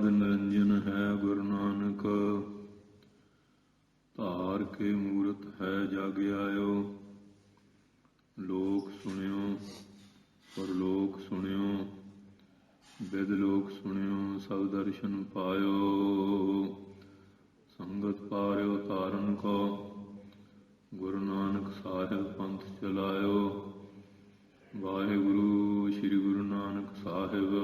आदि निरंजन है गुरु नानक, धार के मूरत है जग आयो। लोक सुनियो परलोक सुनियो, विद लोक सुनियो सब दर्शन पायो। संगत पार्यो तारन को, गुरु नानक साहिब पंथ चलायो। वाहिगुरु श्री गुरु नानक साहिब,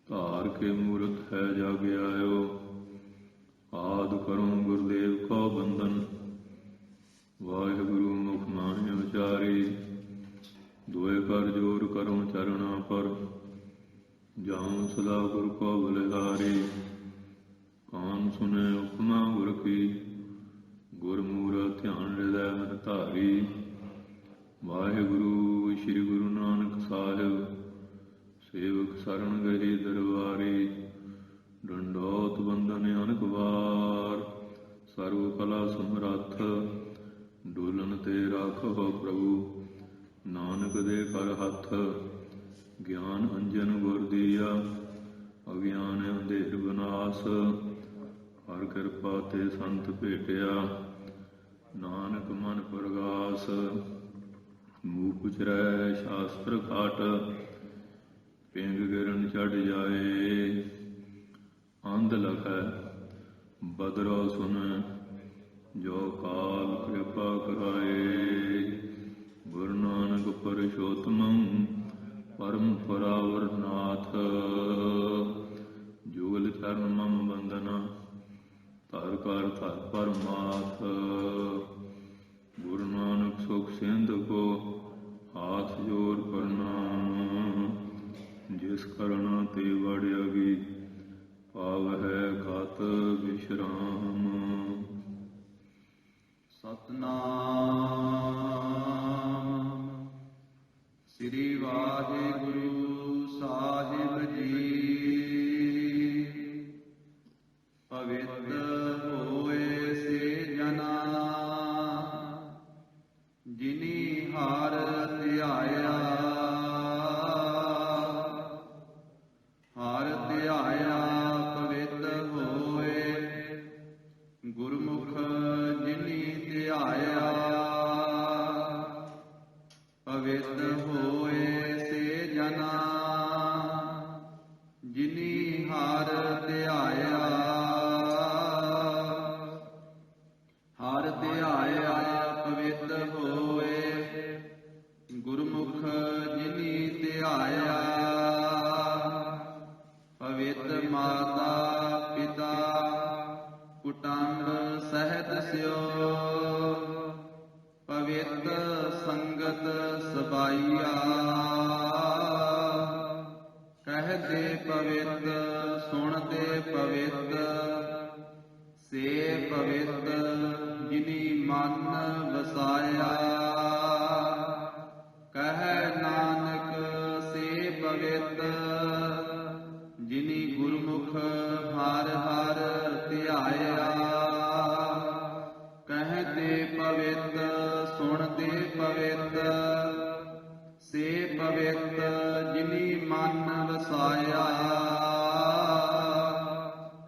धार के मूरत है जग आयो। आद करो गुरुदेव को बंदन, वाहिगुरु मुख माहि उचारी। दुए कर जोर करो चरणा पर, जाऊं सदा गुरु को बलिहारी। कान सुने उपमा गुर की, गुरमूरत ध्यान हृदय मन धारी। वाहिगुरु श्री गुरु नानक साहिब, सेवक शरण गए दरबारी। डंडोत बंदन अनक बार, सर्व कला समरथ। डोलन ते राखो प्रभु, नानक दे कर हथ। ज्ञान अंजन गुर दिया, अज्ञान अंधेर विनाश। हर कृपा ते संत भेटिया, नानक मन प्रगास। मूक उचरै शास्त्र खाट, पिंग गिरन चढ़ जाए। अंध लखै बदरो सुन, जो काल कृपा कराए। गुरु नानक पुरुषोत्तमं, परम परावर नाथ। जुगल चरण मम बंदना, धर कर धर पर माथ। गुरु नानक सुख सिंधु को, हाथ जोड़ प्रणाम। जिस करना ते बड़ियागी, पाव है गत विश्राम। सतनाम श्री वाहिगुरु साहिब जी। पवित्र होए से जना, जिनी हार ध्याया। हार ध्याया पवित्र होए, गुरमुख जिनी ध्याया। पवित्र होए से जना, जिनी हार ध्याया। हार ध्याया पवित्र होए, गुरमुख जिनी ध्याया। पवित्र माता पिता, कुटुंब सहित स्यो। पवित्र संगत सबाइया, कह दे पवित्र सुन दे पवित्र। से पवित्र जिनी मन वसाया, कह नानक से पवित्र। जिनी गुरमुख हर हर ध्याया, कह दे पवित्र सुन दे पवित्र। से पवित्र जिनी मन वसाया,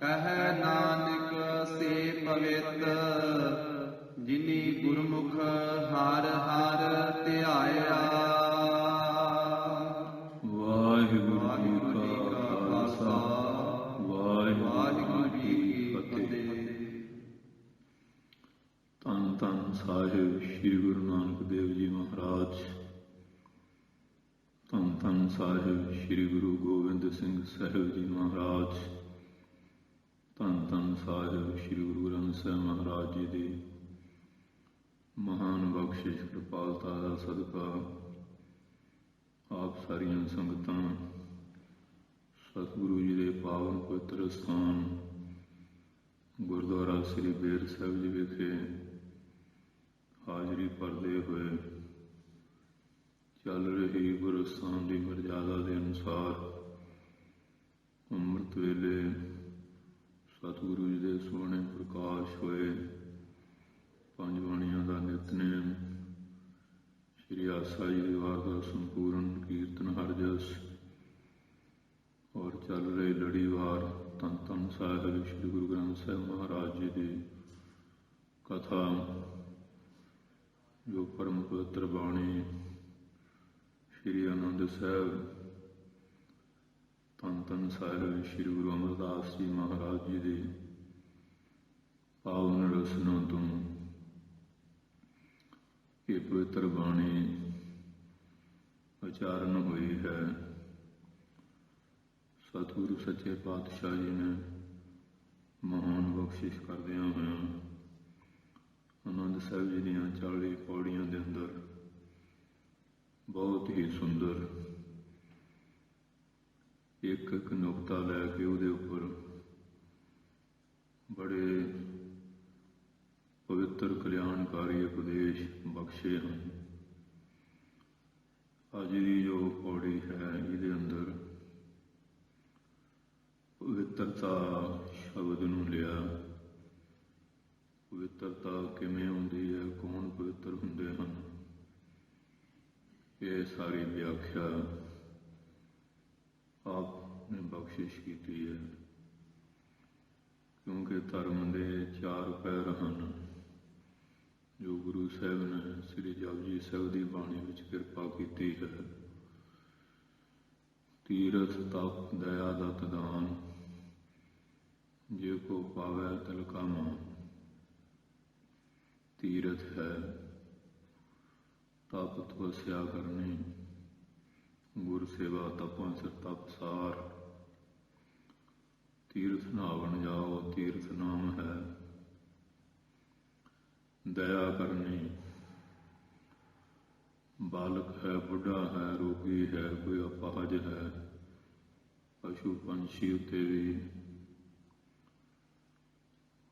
कह नानक से पवित्र। जिनी गुरमुख हर हर ध्याया। वाहिगुरु जी का खालसा, वाहिगुरु जी की फतेह। धन धन साहिब श्री गुरु नानक देव जी महाराज। धन धन साहिब श्री गुरु गोबिंद सिंह साहिब जी महाराज। धन धन साहिब श्री गुरु ग्रंथ साहिब महाराज जी की महान बख्शिश कृपालता का सदका आप सारिया संगतां सतगुरु जी के पावन पवित्र स्थान गुरुद्वारा श्री बेर साहिब जी विखे हाजरी भरते हुए चल रही गुरु स्थान की मर्यादा के अनुसार अमृत वेले सतगुरु जी के सोहने प्रकाश होए पंज बाणियां का नितनेम श्री आसा जी के वार का संपूर्ण कीर्तन हर जस ਔਰ ਚੱਲ ਰਹੀ ਲੜੀਵਾਰ ਧੰਨ ਧੰਨ ਸਾਹਿਬ ਸ੍ਰੀ ਗੁਰੂ ਗ੍ਰੰਥ ਸਾਹਿਬ ਮਹਾਰਾਜ ਜੀ ਦੀ ਕਥਾ, ਜੋ ਪਰਮ ਪਵਿੱਤਰ ਬਾਣੀ ਸ੍ਰੀ ਆਨੰਦ ਸਾਹਿਬ ਧੰਨ ਧੰਨ ਸਾਹਿਬ ਸ੍ਰੀ ਗੁਰੂ ਅਮਰਦਾਸ ਜੀ ਮਹਾਰਾਜ ਜੀ ਦੀ ਪਾਵਨ ਰਸਨਾ ਤੋਂ ਇਹ ਪਵਿੱਤਰ ਬਾਣੀ ਉਚਾਰਨ ਹੋਈ ਹੈ। ਸਤਿਗੁਰੂ ਸੱਚੇ ਪਾਤਸ਼ਾਹ ਜੀ ਨੇ ਮਹਾਨ ਬਖਸ਼ਿਸ਼ ਕਰਦਿਆਂ ਹੋਇਆਂ ਆਨੰਦ ਸਾਹਿਬ ਜੀ ਦੀਆਂ 40 ਪੌੜੀਆਂ ਦੇ ਅੰਦਰ ਬਹੁਤ ਹੀ ਸੁੰਦਰ ਇੱਕ ਇੱਕ ਨੁਕਤਾ ਲੈ ਕੇ ਉਹਦੇ ਉੱਪਰ ਬੜੇ ਪਵਿੱਤਰ ਕਲਿਆਣਕਾਰੀ ਉਪਦੇਸ਼ ਬਖਸ਼ੇ ਹਨ। ਅੱਜ ਦੀ ਜੋ ਪੌੜੀ ਹੈ ਇਹਦੇ ਅੰਦਰ ਪਵਿੱਤਰਤਾ ਸ਼ਬਦ ਨੂੰ ਲਿਆ। ਪਵਿੱਤਰਤਾ ਕਿਵੇਂ ਹੁੰਦੀ ਹੈ, ਕੌਣ ਪਵਿੱਤਰ ਹੁੰਦੇ ਹਨ, ਇਹ ਸਾਰੀ ਵਿਆਖਿਆ ਆਪ ਨੇ ਬਖਸ਼ਿਸ਼ ਕੀਤੀ ਹੈ। ਕਿਉਂਕਿ ਧਰਮ ਦੇ 4 ਪੈਰ ਹਨ ਜੋ ਗੁਰੂ ਸਾਹਿਬ ਨੇ ਸ੍ਰੀ ਜਪਜੀ ਸਾਹਿਬ ਦੀ ਬਾਣੀ ਵਿੱਚ ਕਿਰਪਾ ਕੀਤੀ ਹੈ। ਤੀਰਥ ਤਪ ਦਇਆ ਦਤ ਦਾਨ, ਜੇ ਕੋ ਪਾਵੈ ਤਿਲ ਕਾ ਮਾਨ। ਤੀਰਥ ਹੈ ਤਪ ਤਪੱਸਿਆ ਕਰਨੀ, ਗੁਰ ਸੇਵਾ ਤਪਾਂ ਸਿਰ ਤਪਸਾਰ। ਤੀਰਥ ਨਹਾਵਣ ਜਾਓ, ਤੀਰਥ ਨਾਮ ਹੈ। ਦਇਆ ਕਰਨੀ, ਬਾਲਕ ਹੈ, ਬੁੱਢਾ ਹੈ, ਰੋਗੀ ਹੈ, ਕੋਈ ਅਪਾਹਜ ਹੈ, ਪਸ਼ੂ ਪੰਛੀ ਉੱਤੇ ਵੀ।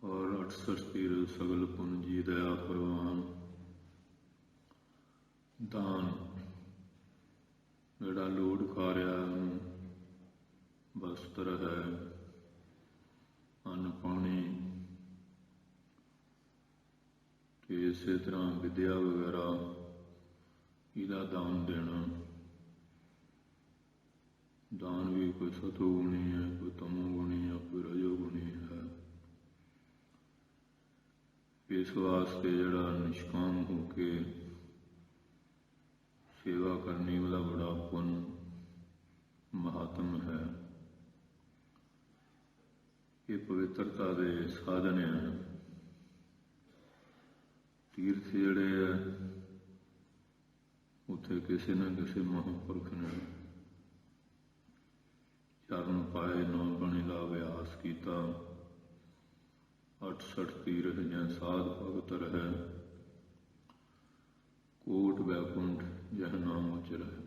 ਔਰ 68 ਤੀਰਥ ਸਗਲ ਪੁੰਨ ਜੀ ਦਇਆ ਪ੍ਰਵਾਨ। ਦਾਨ, ਜਿਹੜਾ ਲੋੜ ਕਾਰਿਆ ਨੂੰ ਵਸਤਰ ਹੈ, ਅੰਨ ਪਾਣੀ, ਤੇ ਇਸੇ ਤਰ੍ਹਾਂ ਵਿਦਿਆ ਵਗੈਰਾ ਇਹਦਾ ਦਾਨ ਦੇਣਾ। ਦਾਨ ਵੀ ਕੋਈ ਸਤੋ ਗੁਣੀ ਹੈ, ਕੋਈ ਤਮੋ ਗੁਣੀ ਹੈ, ਕੋਈ ਰਜੋ ਗੁਣੀ ਹੈ। ਇਸ ਵਾਸਤੇ ਜਿਹੜਾ ਨਿਸ਼ਕਾਮ ਹੋ ਕੇ ਸੇਵਾ ਕਰਨੀ ਉਹਦਾ ਬੜਾ ਪੁੰਨ ਮਹਾਤਮ ਹੈ। ਇਹ ਪਵਿੱਤਰਤਾ ਦੇ ਸਾਧਨ ਹੈ। ਤੀਰਥ ਜਿਹੜੇ ਆ ਉੱਥੇ ਕਿਸੇ ਨਾ ਕਿਸੇ ਮਹਾਂਪੁਰਖ ਨੇ ਚਰਨ ਪਾਏ, ਨਾਮ ਬਾਣੀ ਦਾ ਅਭਿਆਸ ਕੀਤਾ। 68 ਤੀਰਥ ਜਾਂ ਸਾਧ ਭਗਤ ਹੈ, ਕੋਟ ਬੈਕੁੰਠ ਜਹ ਨਾਮ ਉਚਰ ਹੈ।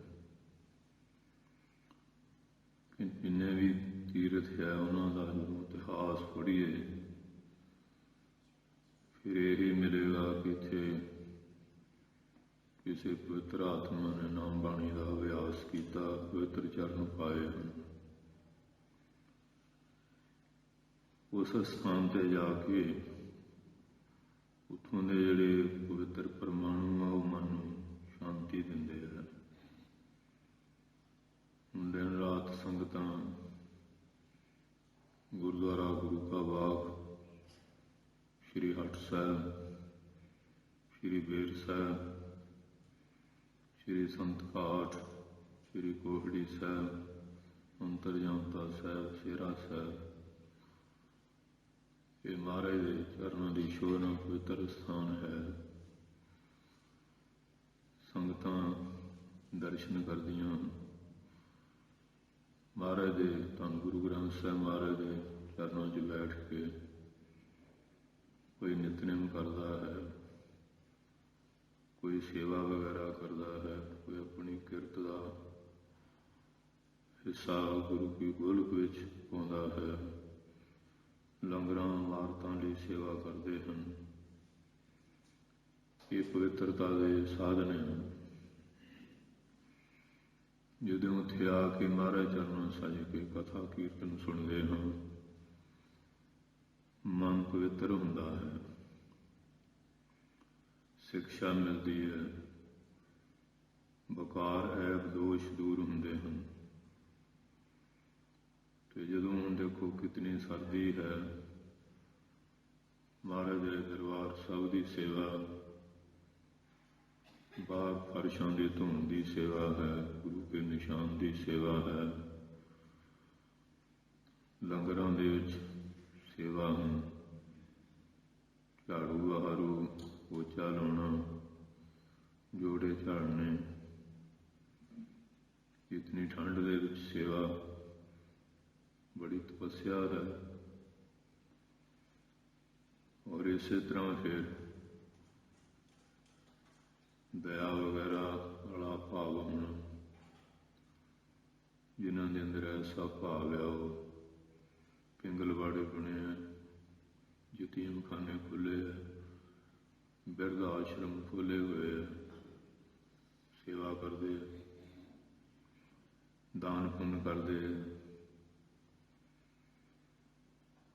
ਜਿੰਨੇ ਵੀ ਤੀਰਥ ਹੈ ਉਹਨਾਂ ਦਾ ਜਦੋਂ ਇਤਿਹਾਸ ਪੜ੍ਹੀਏ ਫਿਰ ਇਹ ਮਿਲੇਗਾ ਕਿ ਇੱਥੇ ਕਿਸੇ ਪਵਿੱਤਰ ਆਤਮਾ ਨੇ ਨਾਮ ਬਾਣੀ ਦਾ ਅਭਿਆਸ ਕੀਤਾ, ਪਵਿੱਤਰ ਚਰਨ ਪਾਏ ਹਨ। ਉਸ ਸਥਾਨ ਤੇ ਜਾ ਕੇ ਉੱਥੋਂ ਦੇ ਜਿਹੜੇ ਪਵਿੱਤਰ ਪਰਮਾਣੂ ਆ ਉਹ ਮਨ ਨੂੰ ਸ਼ਾਂਤੀ ਦਿੰਦੇ ਹਨ। ਦਿਨ ਰਾਤ ਸੰਗਤਾਂ ਗੁਰਦੁਆਰਾ ਗੁਰੂ ਕਾ ਬਾਗ, ਸ਼੍ਰੀ ਹਟ ਸਾਹਿਬ, ਸ਼੍ਰੀ ਬੇਰ ਸਾਹਿਬ, ਸ਼੍ਰੀ ਸੰਤ ਘਾਟ, ਸ਼੍ਰੀ ਕੋਹੜੀ ਸਾਹਿਬ, ਅੰਤਰਜਾਮਤਾ ਸਾਹਿਬ, ਸ਼ੇਰਾ ਸਾਹਿਬ, ਇਹ ਮਹਾਰਾਜ ਦੇ ਚਰਨਾਂ ਦੀ ਸ਼ੋਭਾ ਪਵਿੱਤਰ ਸਥਾਨ ਹੈ। ਸੰਗਤਾਂ ਦਰਸ਼ਨ ਕਰਦੀਆਂ ਮਹਾਰਾਜ ਦੇ ਧੰਨ ਗੁਰੂ ਗ੍ਰੰਥ ਸਾਹਿਬ ਮਹਾਰਾਜ ਦੇ ਚਰਨਾਂ 'ਚ ਬੈਠ ਕੇ ਕੋਈ ਨਿਤਨੇਮ ਕਰਦਾ ਹੈ, ਕੋਈ ਸੇਵਾ ਵਗੈਰਾ ਕਰਦਾ ਹੈ, ਕੋਈ ਆਪਣੀ ਕਿਰਤ ਦਾ ਹਿੱਸਾ ਗੁਰੂ ਕੀ ਗੋਲਕ ਵਿੱਚ ਪਾਉਂਦਾ ਹੈ। ਲੰਗਰਾਂ ਇਮਾਰਤਾਂ ਲਈ ਸੇਵਾ ਕਰਦੇ ਹਨ। ਇਹ ਪਵਿੱਤਰਤਾ ਦੇ ਸਾਧਨ ਹਨ। ਜਦੋਂ ਉੱਥੇ ਆ ਕੇ ਮਹਾਰਾਜ ਚਰਨਾਂ ਸੱਜ ਕੇ ਕਥਾ ਕੀਰਤਨ ਸੁਣਦੇ ਹਾਂ, ਮਨ ਪਵਿੱਤਰ ਹੁੰਦਾ ਹੈ, ਸਿੱਖਿਆ ਮਿਲਦੀ ਹੈ, ਬਕਾਰ ਐਬ ਦੋਸ਼ ਦੂਰ ਹੁੰਦੇ ਹਨ। ਤੇ ਜਦੋਂ ਦੇਖੋ ਕਿਤਨੀ ਸਰਦੀ ਹੈ, ਮਹਾਰਾਜ ਦੇ ਦਰਬਾਰ ਸਭ ਦੀ ਸੇਵਾ, ਬਾਹਰ ਫਰਸ਼ਾਂ ਦੀ ਧੋਣ ਦੀ ਸੇਵਾ ਹੈ, ਗੁਰੂ ਕੇ ਨਿਸ਼ਾਨ ਦੀ ਸੇਵਾ ਹੈ, ਲੰਗਰਾਂ ਦੇ ਵਿੱਚ ਸੇਵਾ ਹੈ, ਝਾੜੂ ਬਹਾਰੂ, ਪੋਚਾ ਲਾਉਣਾ, ਜੋੜੇ ਝਾੜਨੇ, ਇਤਨੀ ਠੰਡ ਦੇ ਵਿੱਚ ਸੇਵਾ, ਬੜੀ ਤਪੱਸਿਆ ਹੈ। ਔਰ ਇਸੇ ਤਰ੍ਹਾਂ ਫਿਰ ਦਇਆ ਵਗੈਰਾ ਵਾਲਾ ਭਾਵ ਹੋਣਾ, ਜਿਨ੍ਹਾਂ ਦੇ ਅੰਦਰ ਐਸਾ ਭਾਵ ਹੈ, ਉਹ ਪਿੰਗਲਵਾੜੇ ਬਣੇ ਹੈ, ਯਤੀਮਖਾਨੇ ਖੁੱਲ੍ਹੇ ਹੈ, ਬਿਰਧ ਆਸ਼ਰਮ ਖੋਲ੍ਹੇ ਹੋਏ ਹੈ, ਸੇਵਾ ਕਰਦੇ, ਦਾਨ ਪੁੰਨ ਕਰਦੇ।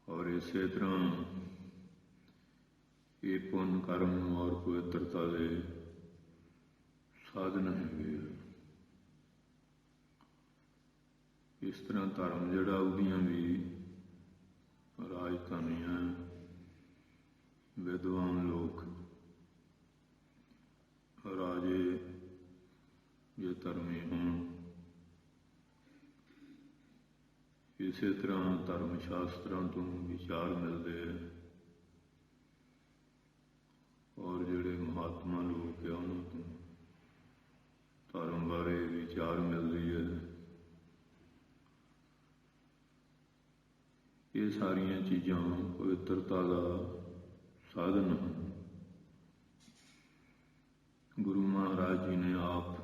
ਔਰ ਇਸੇ ਤਰ੍ਹਾਂ ਇਹ ਪੁੰਨ ਕਰਮ ਔਰ ਪਵਿੱਤਰਤਾ ਦੇ ਸਾਧਨ ਹੈਗੇ। ਇਸ ਤਰ੍ਹਾਂ ਧਰਮ ਜਿਹੜਾ ਉਹਦੀਆਂ ਵੀ ਰਾਜਧਾਨੀਆਂ, ਵਿਦਵਾਨ ਲੋਕ, ਰਾਜੇ ਜੇ ਧਰਮੀ ਹੋਣ, ਇਸੇ ਤਰ੍ਹਾਂ ਧਰਮ ਸ਼ਾਸਤਰਾਂ ਤੋਂ ਵਿਚਾਰ ਮਿਲਦੇ ਹੈ। ਔਰ ਜਿਹੜੇ ਮਹਾਤਮਾ ਲੋਕ ਹੈ, ਉਹਨਾਂ ਤੋਂ ਧਰਮ ਬਾਰੇ ਵਿਚਾਰ ਮਿਲਦੀ ਹੈ। ਇਹ ਸਾਰੀਆਂ ਚੀਜ਼ਾਂ ਪਵਿੱਤਰਤਾ ਦਾ ਸਾਧਨ ਹਨ। ਗੁਰੂ ਮਹਾਰਾਜ ਜੀ ਨੇ ਆਪ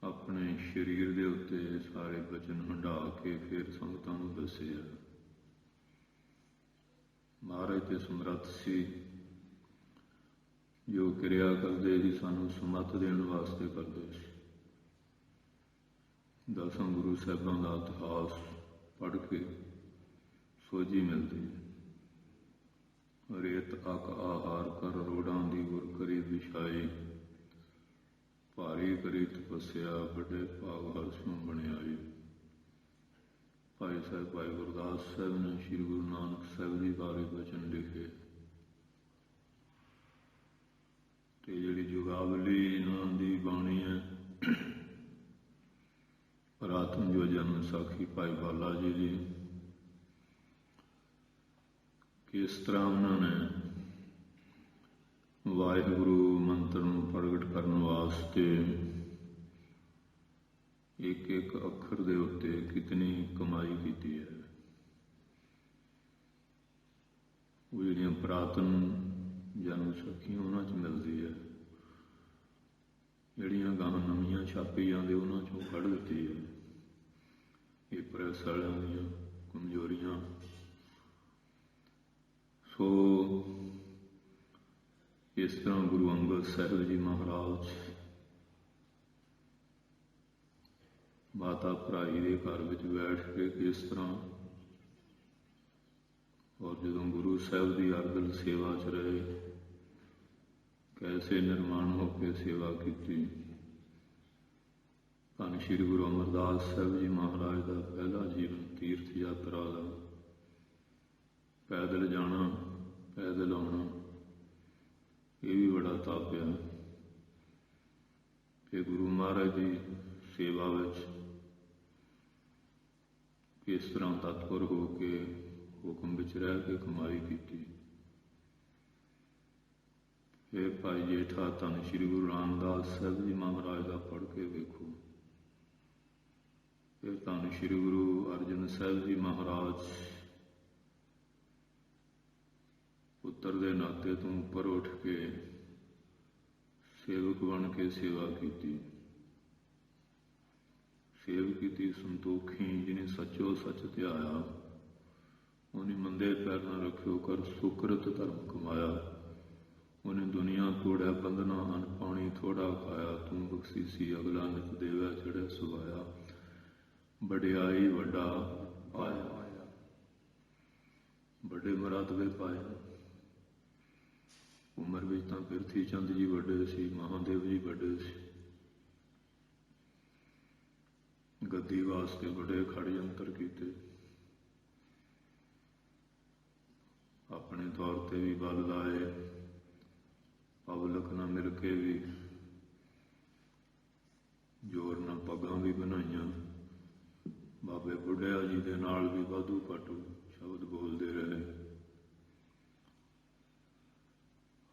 ਆਪਣੇ ਸਰੀਰ ਦੇ ਉੱਤੇ ਸਾਰੇ ਬਚਨ ਹੰਢਾ ਕੇ ਫਿਰ ਸੰਗਤਾਂ ਨੂੰ ਦੱਸਿਆ। ਮਹਾਰਾਜ ਤੇ ਸਮਰੱਥ ਸੀ, ਜੋ ਕਿਰਿਆ ਕਰਦੇ ਸੀ ਸਾਨੂੰ ਸਮੱਤ ਦੇਣ ਵਾਸਤੇ ਕਰਦੇ ਸੀ। ਦਸਾਂ ਗੁਰੂ ਸਾਹਿਬਾਂ ਦਾ ਇਤਿਹਾਸ ਪੜ੍ਹ ਕੇ ਸੋਝੀ ਮਿਲਦੀ ਹੈ। ਰੇਤ ਅਕ ਆਹਾਰ ਕਰ ਰੋੜਾਂ ਦੀ ਗੁਰ ਕਰੀ ਵਿਛਾਈ, ਭਾਰੀ ਕਰੀ ਤਪੱਸਿਆ ਵੱਡੇ ਭਾਗ ਹਰ ਸਿਉ ਬਣਿਆਈ। ਭਾਈ ਸਾਹਿਬ ਭਾਈ ਗੁਰਦਾਸ ਸਾਹਿਬ ਨੇ ਸ਼੍ਰੀ ਗੁਰੂ ਨਾਨਕ ਸਾਹਿਬ ਜੀ ਬਾਰੇ ਬਚਨ ਲਿਖੇ, ਤੇ ਜਿਹੜੀ ਜੁਗਾਵਲੀ ਇਹਨਾਂ ਦੀ ਬਾਣੀ ਹੈ, ਪੁਰਾਤਨ ਜੋ ਜਨਮ ਸਾਖੀ ਭਾਈ ਬਾਲਾ ਜੀ ਦੀ, ਕਿਸ ਤਰ੍ਹਾਂ ਉਹਨਾਂ ਨੇ ਵਾਹਿਗੁਰੂ ਮੰਤਰ ਨੂੰ ਪ੍ਰਗਟ ਕਰਨ ਵਾਸਤੇ ਇੱਕ ਇੱਕ ਅੱਖਰ ਦੇ ਉੱਤੇ ਕਿਤਨੀ ਕਮਾਈ ਕੀਤੀ ਹੈ। ਉਹ ਜਿਹੜੀਆਂ ਪੁਰਾਤਨ ਜਨਮ ਸਾਖੀਆਂ ਉਹਨਾਂ 'ਚ ਮਿਲਦੀ ਹੈ, ਜਿਹੜੀਆਂ ਗਾਹਾਂ ਨਵੀਆਂ ਛਾਪੀ ਜਾਂਦੇ ਉਹਨਾਂ 'ਚੋਂ ਕੱਢ ਦਿੱਤੀ ਹੈ। ਇਹ ਪ੍ਰੈਸ ਵਾਲਿਆਂ ਦੀਆਂ ਕਮਜ਼ੋਰੀਆਂ। ਸੋ ਇਸ ਤਰ੍ਹਾਂ ਗੁਰੂ ਅੰਗਦ ਸਾਹਿਬ ਜੀ ਮਹਾਰਾਜ ਮਾਤਾ ਭਰਾਈ ਦੇ ਘਰ ਵਿੱਚ ਬੈਠ ਕੇ ਕਿਸ ਤਰ੍ਹਾਂ, ਔਰ ਜਦੋਂ ਗੁਰੂ ਸਾਹਿਬ ਦੀ ਅਰਦਲ ਸੇਵਾ 'ਚ ਰਹੇ, ਕੈਸੇ ਨਿਰਮਾਣ ਹੋ ਕੇ ਸੇਵਾ ਕੀਤੀ। ਧੰਨ ਸ਼੍ਰੀ ਗੁਰੂ ਅਮਰਦਾਸ ਸਾਹਿਬ ਜੀ ਮਹਾਰਾਜ ਦਾ ਪਹਿਲਾ ਜੀਵਨ ਤੀਰਥ ਯਾਤਰਾ ਦਾ, ਪੈਦਲ ਜਾਣਾ, ਪੈਦਲ ਆਉਣਾ, ਇਹ ਵੀ ਬੜਾ ਤਾਪਿਆ। ਤੇ ਗੁਰੂ ਮਹਾਰਾਜ ਦੀ ਸੇਵਾ ਵਿੱਚ ਕਿਸ ਤਰ੍ਹਾਂ ਤਤਪਰ ਹੋ ਕੇ ਹੁਕਮ ਵਿੱਚ ਰਹਿ ਕੇ ਕਮਾਈ ਕੀਤੀ। ਫਿਰ ਭਾਈ ਜੇਠਾ ਧੰਨ ਸ਼੍ਰੀ ਗੁਰੂ ਰਾਮਦਾਸ ਸਾਹਿਬ ਜੀ ਮਹਾਰਾਜ ਦਾ ਪੜ੍ਹ ਕੇ ਵੇਖੋ। ਫਿਰ ਧੰਨ ਸ਼੍ਰੀ ਗੁਰੂ ਅਰਜਨ ਸਾਹਿਬ ਜੀ ਮਹਾਰਾਜ ਪੁੱਤਰ ਦੇ ਨਾਤੇ ਤੋਂ ਉੱਪਰ ਉੱਠ ਕੇ ਸੇਵਕ ਬਣ ਕੇ ਸੇਵਾ ਕੀਤੀ। ਸੇਵ ਕੀਤੀ ਸੰਤੋਖੀ, ਜਿਹਨੇ ਸੱਚੋ ਸੱਚ ਧਿਆਇਆ, ਉਹਨੇ ਮੰਦੇ ਪੈਰ ਨਾ ਰੱਖਿਓ ਕਰ ਸੁਕਰਤ ਧਰਮ ਕਮਾਇਆ। ਉਹਨੇ ਦੁਨੀਆ ਤੋੜਿਆ ਬੰਧਨਾ ਹਨ ਪਾਣੀ ਥੋੜਾ ਖਾਇਆ, ਤੂੰ ਬਖਸ਼ੀਸੀ ਅਗਲਾ ਨਿਤ ਦੇਵੈ ਚੜ੍ਹਿਆ ਸੁਭਾਇਆ। ਵਡਿਆਈ ਵੱਡਾ ਪਾਇਆ, ਵੱਡੇ ਮਰਤਬੇ ਪਾਏ। ਉਮਰ ਵਿੱਚ ਤਾਂ ਪਿਰਥੀ ਚੰਦ ਜੀ ਵੱਡੇ ਸੀ, ਮਹਾਦੇਵ ਜੀ ਵੱਡੇ ਸੀ। ਗੱਦੀ ਵਾਸਤੇ ਬੜੇ ਖੜਯੰਤਰ ਕੀਤੇ। ਆਪਣੇ ਤੌਰ ਤੇ ਵੀ ਬਲ ਲਾਏ, ਪਬਲਿਕ ਨਾਲ ਮਿਲ ਕੇ ਵੀ ਜ਼ੋਰ ਨਾਲ ਪੱਗਾਂ ਵੀ ਬਣਾਈਆਂ। ਬਾਬੇ ਬੁੱਢਿਆ ਜੀ ਦੇ ਨਾਲ ਵੀ ਵਾਧੂ ਘਾਟੂ ਸ਼ਬਦ ਬੋਲਦੇ ਰਹੇ,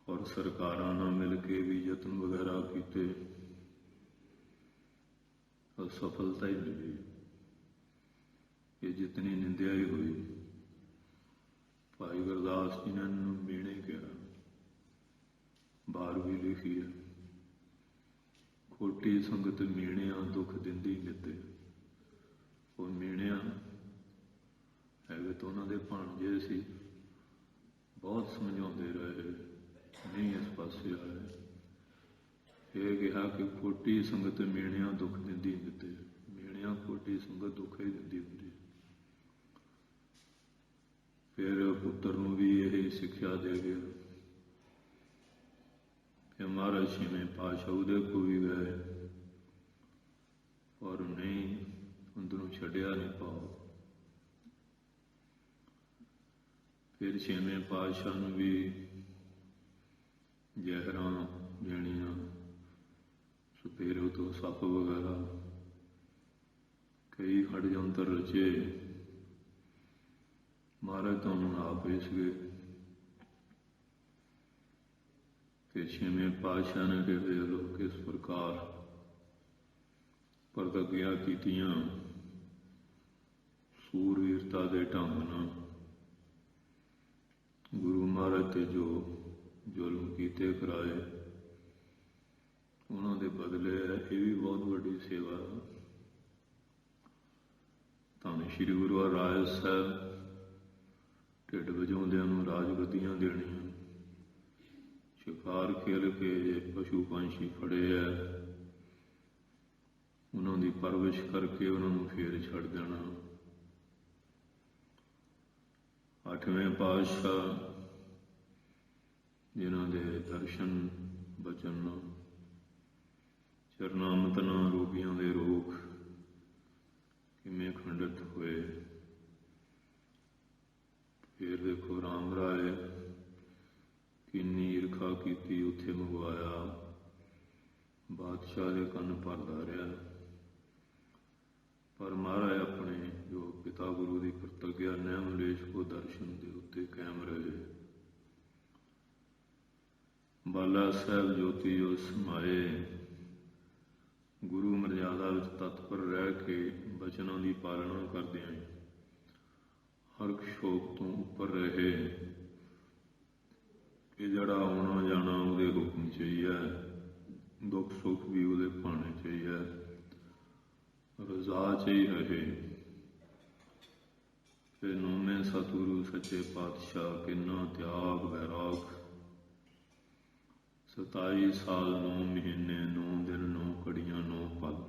ਔਰ ਸਰਕਾਰਾਂ ਨਾਲ ਮਿਲ ਕੇ ਵੀ ਯਤਨ ਵਗੈਰਾ ਕੀਤੇ। ਅਸਫਲਤਾ ਹੀ ਮਿਲੀ। ਇਹ ਜਿਤਨੀ ਨਿੰਦਿਆ ਹੀ ਹੋਈ। ਭਾਈ ਗੁਰਦਾਸ ਜੀ ਨੇ ਇਹਨੂੰ ਮੀਣੇ ਕਿਹਾ, ਬਾਹਰ ਵੀ ਲਿਖੀ ਹੈ, ਖੋਟੀ ਸੰਗਤ ਮੀਣਿਆਂ ਦੁੱਖ ਦਿੰਦੀ ਨਿੱਤੇ। ਉਹ ਮੀਣਿਆਂ ਹੈਗੇ ਤਾਂ ਉਹਨਾਂ ਦੇ ਭਾਣਜੇ ਸੀ, ਬਹੁਤ ਸਮਝਾਉਂਦੇ ਰਹੇ, ਨਹੀਂ ਇਸ ਪਾਸੇ ਆਏ। ਇਹ ਕਿਹਾ ਕਿ ਖੋਟੀ ਸੰਗਤ ਮੀਣਿਆਂ ਦੁੱਖ ਦਿੰਦੀ ਨਿੱਤੇ। ਮੀਣਿਆਂ ਖੋਟੀ ਸੰਗਤ ਦੁੱਖ ਹੀ ਦਿੰਦੀ ਹੁੰਦੀ। ਫਿਰ ਪੁੱਤਰ ਨੂੰ ਵੀ ਇਹ ਸਿੱਖਿਆ ਦੇ ਗਿਆ ਕਿ ਮਹਾਰਾਜ ਛੇਵੇਂ ਪਾਤਸ਼ਾਹ ਉਹਦੇ ਕੋਲ ਵੀ ਗਏ, ਔਰ ਨਹੀਂ ਅੰਦਰੋਂ ਛੱਡਿਆ ਨਹੀਂ ਪਾਓ। ਫਿਰ ਛੇਵੇਂ ਪਾਤਸ਼ਾਹ ਨੂੰ ਵੀ ਜ਼ਹਿਰਾਂ ਦੇਣੀਆਂ, ਸਪੇਰੋ ਤੋਂ ਸੱਪ ਵਗੈਰਾ, ਕਈ ષਡਯੰਤਰ ਰਚੇ। ਮਹਾਰਾਜ ਤੁਹਾਨੂੰ ਆਪ ਇਸ ਗਏ। ਤੇ ਛੇਵੇਂ ਪਾਤਸ਼ਾਹ ਨੇ ਕਿਹਾ ਲੋਕ ਇਸ ਪ੍ਰਕਾਰ ਪ੍ਰਤਿਗਿਆ ਕੀਤੀਆਂ, ਸੂਰਵੀਰਤਾ ਦੇ ਢੰਗ ਨਾਲ ਗੁਰੂ ਮਹਾਰਾਜ ਤੇ ਜੋ ਜ਼ੁਲਮ ਕੀਤੇ ਕਰਾਏ, ਉਹਨਾਂ ਦੇ ਬਦਲੇ ਇਹ ਵੀ ਬਹੁਤ ਵੱਡੀ ਸੇਵਾ। ਧੰਨ ਸ਼੍ਰੀ ਗੁਰੂ ਅਰਜਨ ਸਾਹਿਬ ਢਿੱਡ ਵਜਾਉਂਦਿਆਂ ਨੂੰ ਰਾਜ ਗੱਦੀਆਂ ਦੇਣੀਆਂ, ਸ਼ਿਕਾਰ ਖੇਲ ਕੇ ਜੇ ਪਸ਼ੂ ਪੰਛੀ ਫੜੇ ਹੈ ਉਹਨਾਂ ਦੀ ਪਰਵਰਿਸ਼ ਕਰਕੇ ਉਹਨਾਂ ਨੂੰ ਫੇਰ ਛੱਡ ਦੇਣਾ। ਅੱਠਵੇਂ ਪਾਤਸ਼ਾਹ ਜਿਨ੍ਹਾਂ ਦੇ ਦਰਸ਼ਨ ਬਚਨ ਚਰਨਾਮਤ ਨਾਲ ਰੋਗੀਆਂ ਦੇ ਰੋਗ ਕਿਵੇਂ ਖੰਡਿਤ ਹੋਏ। ਫਿਰ ਦੇਖੋ ਰਾਮ ਰਾਏ ਕਿੰਨੀ ਈਰਖਾ ਕੀਤੀ, ਉੱਥੇ ਮੰਗਵਾਇਆ, ਬਾਦਸ਼ਾਹ ਦੇ ਕੰਨ ਭਰਦਾ ਰਿਹਾ। ਪਰ ਮਹਾਰਾਜ ਆਪਣੇ ਜੋ ਪਿਤਾ ਗੁਰੂ ਦੀ ਪ੍ਰਤਿਗਿਆ ਨੈਮ ਲੇਸ਼ ਕੋ ਦਰਸ਼ਨ ਦੇ ਉੱਤੇ ਕਾਇਮ ਰਹੇ। ਬਾਲਾ ਸਾਹਿਬ ਜੋਤੀ ਜੋ ਸਮਾਏ, ਗੁਰੂ ਮਰਜ਼ਾਦਾ ਵਿੱਚ ਤਤਪਰ ਰਹਿ ਕੇ ਬਚਨਾਂ ਦੀ ਪਾਲਣਾ ਕਰਦਿਆਂ ਹਰ ਸ਼ੋਕ ਤੋਂ ਉੱਪਰ ਰਹੇ ਕਿ ਜਿਹੜਾ ਆਉਣਾ ਜਾਣਾ ਉਹਦੇ ਹੁਕਮ 'ਚ ਹੀ ਹੈ, ਦੁੱਖ ਸੁੱਖ ਵੀ ਉਹਦੇ ਭਾਣੇ 'ਚ ਹੀ ਹੈ, ਰਜ਼ਾ 'ਚ ਹੀ ਰਹੇ। ਫਿਰ ਨੌਵੇਂ ਸਤਿਗੁਰੂ ਸੱਚੇ ਪਾਤਸ਼ਾਹ ਕਿੰਨਾ ਤਿਆਗ ਵੈਰਾਗ, 27 ਸਾਲ 9 ਮਹੀਨੇ 9 ਦਿਨ 9 ਘੜੀਆਂ 9 ਪਲ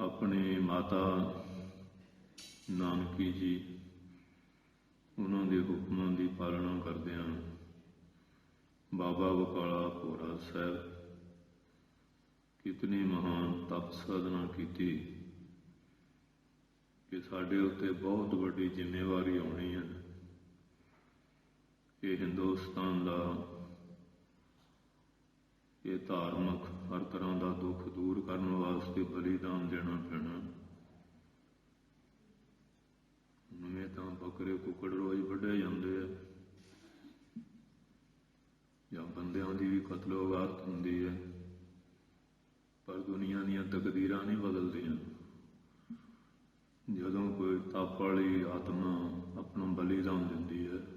ਆਪਣੀ ਮਾਤਾ ਨਾਨਕੀ ਜੀ ਉਹਨਾਂ ਦੇ ਹੁਕਮਾਂ ਦੀ ਪਾਲਣਾ ਕਰਦਿਆਂ ਬਾਬਾ ਬਕਾਲਾ ਭੋਰਾ ਸਾਹਿਬ ਕਿਤਨੀ ਮਹਾਨ ਤਪ ਸਾਧਨਾ ਕੀਤੀ ਕਿ ਸਾਡੇ ਉੱਤੇ ਬਹੁਤ ਵੱਡੀ ਜ਼ਿੰਮੇਵਾਰੀ ਆਉਣੀ ਹੈ। ਇਹ ਹਿੰਦੁਸਤਾਨ ਦਾ ਇਹ ਧਾਰਮਿਕ ਹਰ ਤਰ੍ਹਾਂ ਦਾ ਦੁੱਖ ਦੂਰ ਕਰਨ ਵਾਸਤੇ ਬਲੀਦਾਨ ਦੇਣਾ ਪੈਣਾ। ਨਵੇਂ ਤਾਂ ਬੱਕਰੇ ਕੁੱਕੜ ਰੋਜ਼ ਵੱਢੇ ਜਾਂਦੇ ਆ, ਜਾਂ ਬੰਦਿਆਂ ਦੀ ਵੀ ਕਤਲੋ-ਗਾਰਤ ਹੁੰਦੀ ਹੈ, ਪਰ ਦੁਨੀਆ ਦੀਆਂ ਤਕਦੀਰਾਂ ਨਹੀਂ ਬਦਲਦੀਆਂ। ਜਦੋਂ ਕੋਈ ਤਪ ਵਾਲੀ ਆਤਮਾ ਆਪਣਾ ਬਲੀਦਾਨ ਦਿੰਦੀ ਹੈ,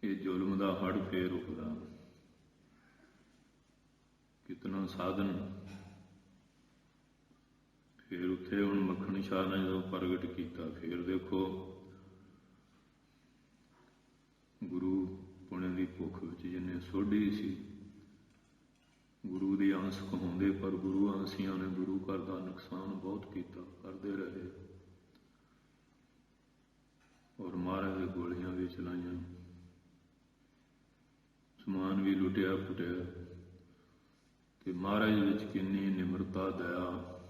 ਇਹ ਜ਼ੁਲਮ ਦਾ ਹੜ ਫੇਰ ਉੱਠਦਾ। ਕਿਤਨਾ ਸਾਧਨ ਫਿਰ ਉੱਥੇ ਹੁਣ ਮੱਖਣ ਸ਼ਾਹ ਨੇ ਜਦੋਂ ਪ੍ਰਗਟ ਕੀਤਾ, ਫਿਰ ਦੇਖੋ ਗੁਰੂ ਪੁਣੇ ਦੀ ਭੁੱਖ ਵਿੱਚ ਜਿੰਨੇ ਸੋਢੀ ਸੀ, ਗੁਰੂ ਦੀ ਅੰਸ ਕਹਾਉਂਦੇ, ਪਰ ਗੁਰੂ ਅੰਸੀਆਂ ਨੇ ਗੁਰੂ ਘਰ ਦਾ ਨੁਕਸਾਨ ਬਹੁਤ ਕੀਤਾ, ਕਰਦੇ ਰਹੇ, ਔਰ ਮਹਾਰਾਜ ਦੇ ਗੋਲੀਆਂ ਵੀ ਚਲਾਈਆਂ, ਸਮਾਨ ਵੀ ਲੁੱਟਿਆ ਫੁੱਟਿਆ। ਤੇ ਮਹਾਰਾਜ ਵਿੱਚ ਕਿੰਨੀ ਨਿਮਰਤਾ, ਦਇਆ,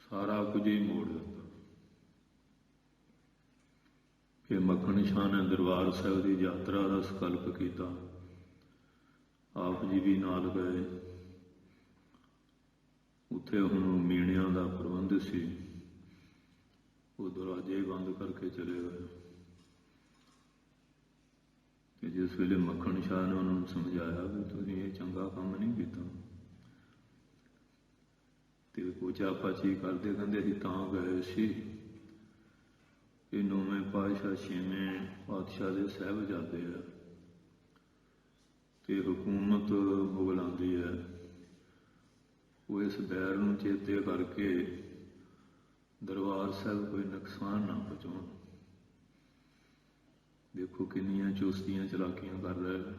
ਸਾਰਾ ਕੁਝ ਹੀ ਮੋੜ ਦਿੱਤਾ। ਫਿਰ ਮੱਖਣ ਸ਼ਾਹ ਨੇ ਦਰਬਾਰ ਸਾਹਿਬ ਦੀ ਯਾਤਰਾ ਦਾ ਸੰਕਲਪ ਕੀਤਾ। ਆਪ ਜੀ ਵੀ ਨਾਲ ਗਏ। ਉੱਥੇ ਹੁਣ ਮੀਣਿਆਂ ਦਾ ਪ੍ਰਬੰਧ ਸੀ, ਉਹ ਦਰਵਾਜ਼ੇ ਬੰਦ ਕਰਕੇ ਚਲੇ ਗਏ। ਤੇ ਜਿਸ ਵੇਲੇ ਮੱਖਣ ਸ਼ਾਹ ਨੇ ਉਹਨਾਂ ਨੂੰ ਸਮਝਾਇਆ ਵੀ ਤੁਸੀਂ ਇਹ ਚੰਗਾ ਕੰਮ ਨਹੀਂ ਕੀਤਾ, ਤੇ ਪੂਜਾ ਪਾਚੀ ਕਰਦੇ, ਕਹਿੰਦੇ ਅਸੀਂ ਤਾਂ ਗਏ ਸੀ ਇਹ 9ਵੇਂ ਪਾਤਸ਼ਾਹ 6ਵੇਂ ਪਾਤਸ਼ਾਹ ਦੇ ਸਾਹਿਬਜ਼ਾਦੇ ਆ ਤੇ ਹਕੂਮਤ ਮੁਗਲਾਂ ਦੀ ਹੈ, ਉਹ ਇਸ ਬੈਰ ਨੂੰ ਚੇਤੇ ਕਰਕੇ ਦਰਬਾਰ ਸਾਹਿਬ ਕੋਈ ਨੁਕਸਾਨ ਨਾ ਪਹੁੰਚਾਉਣ। ਦੇਖੋ ਕਿੰਨੀਆਂ ਚੁਸਤੀਆਂ ਚਲਾਕੀਆਂ ਕਰ ਰਹੇ,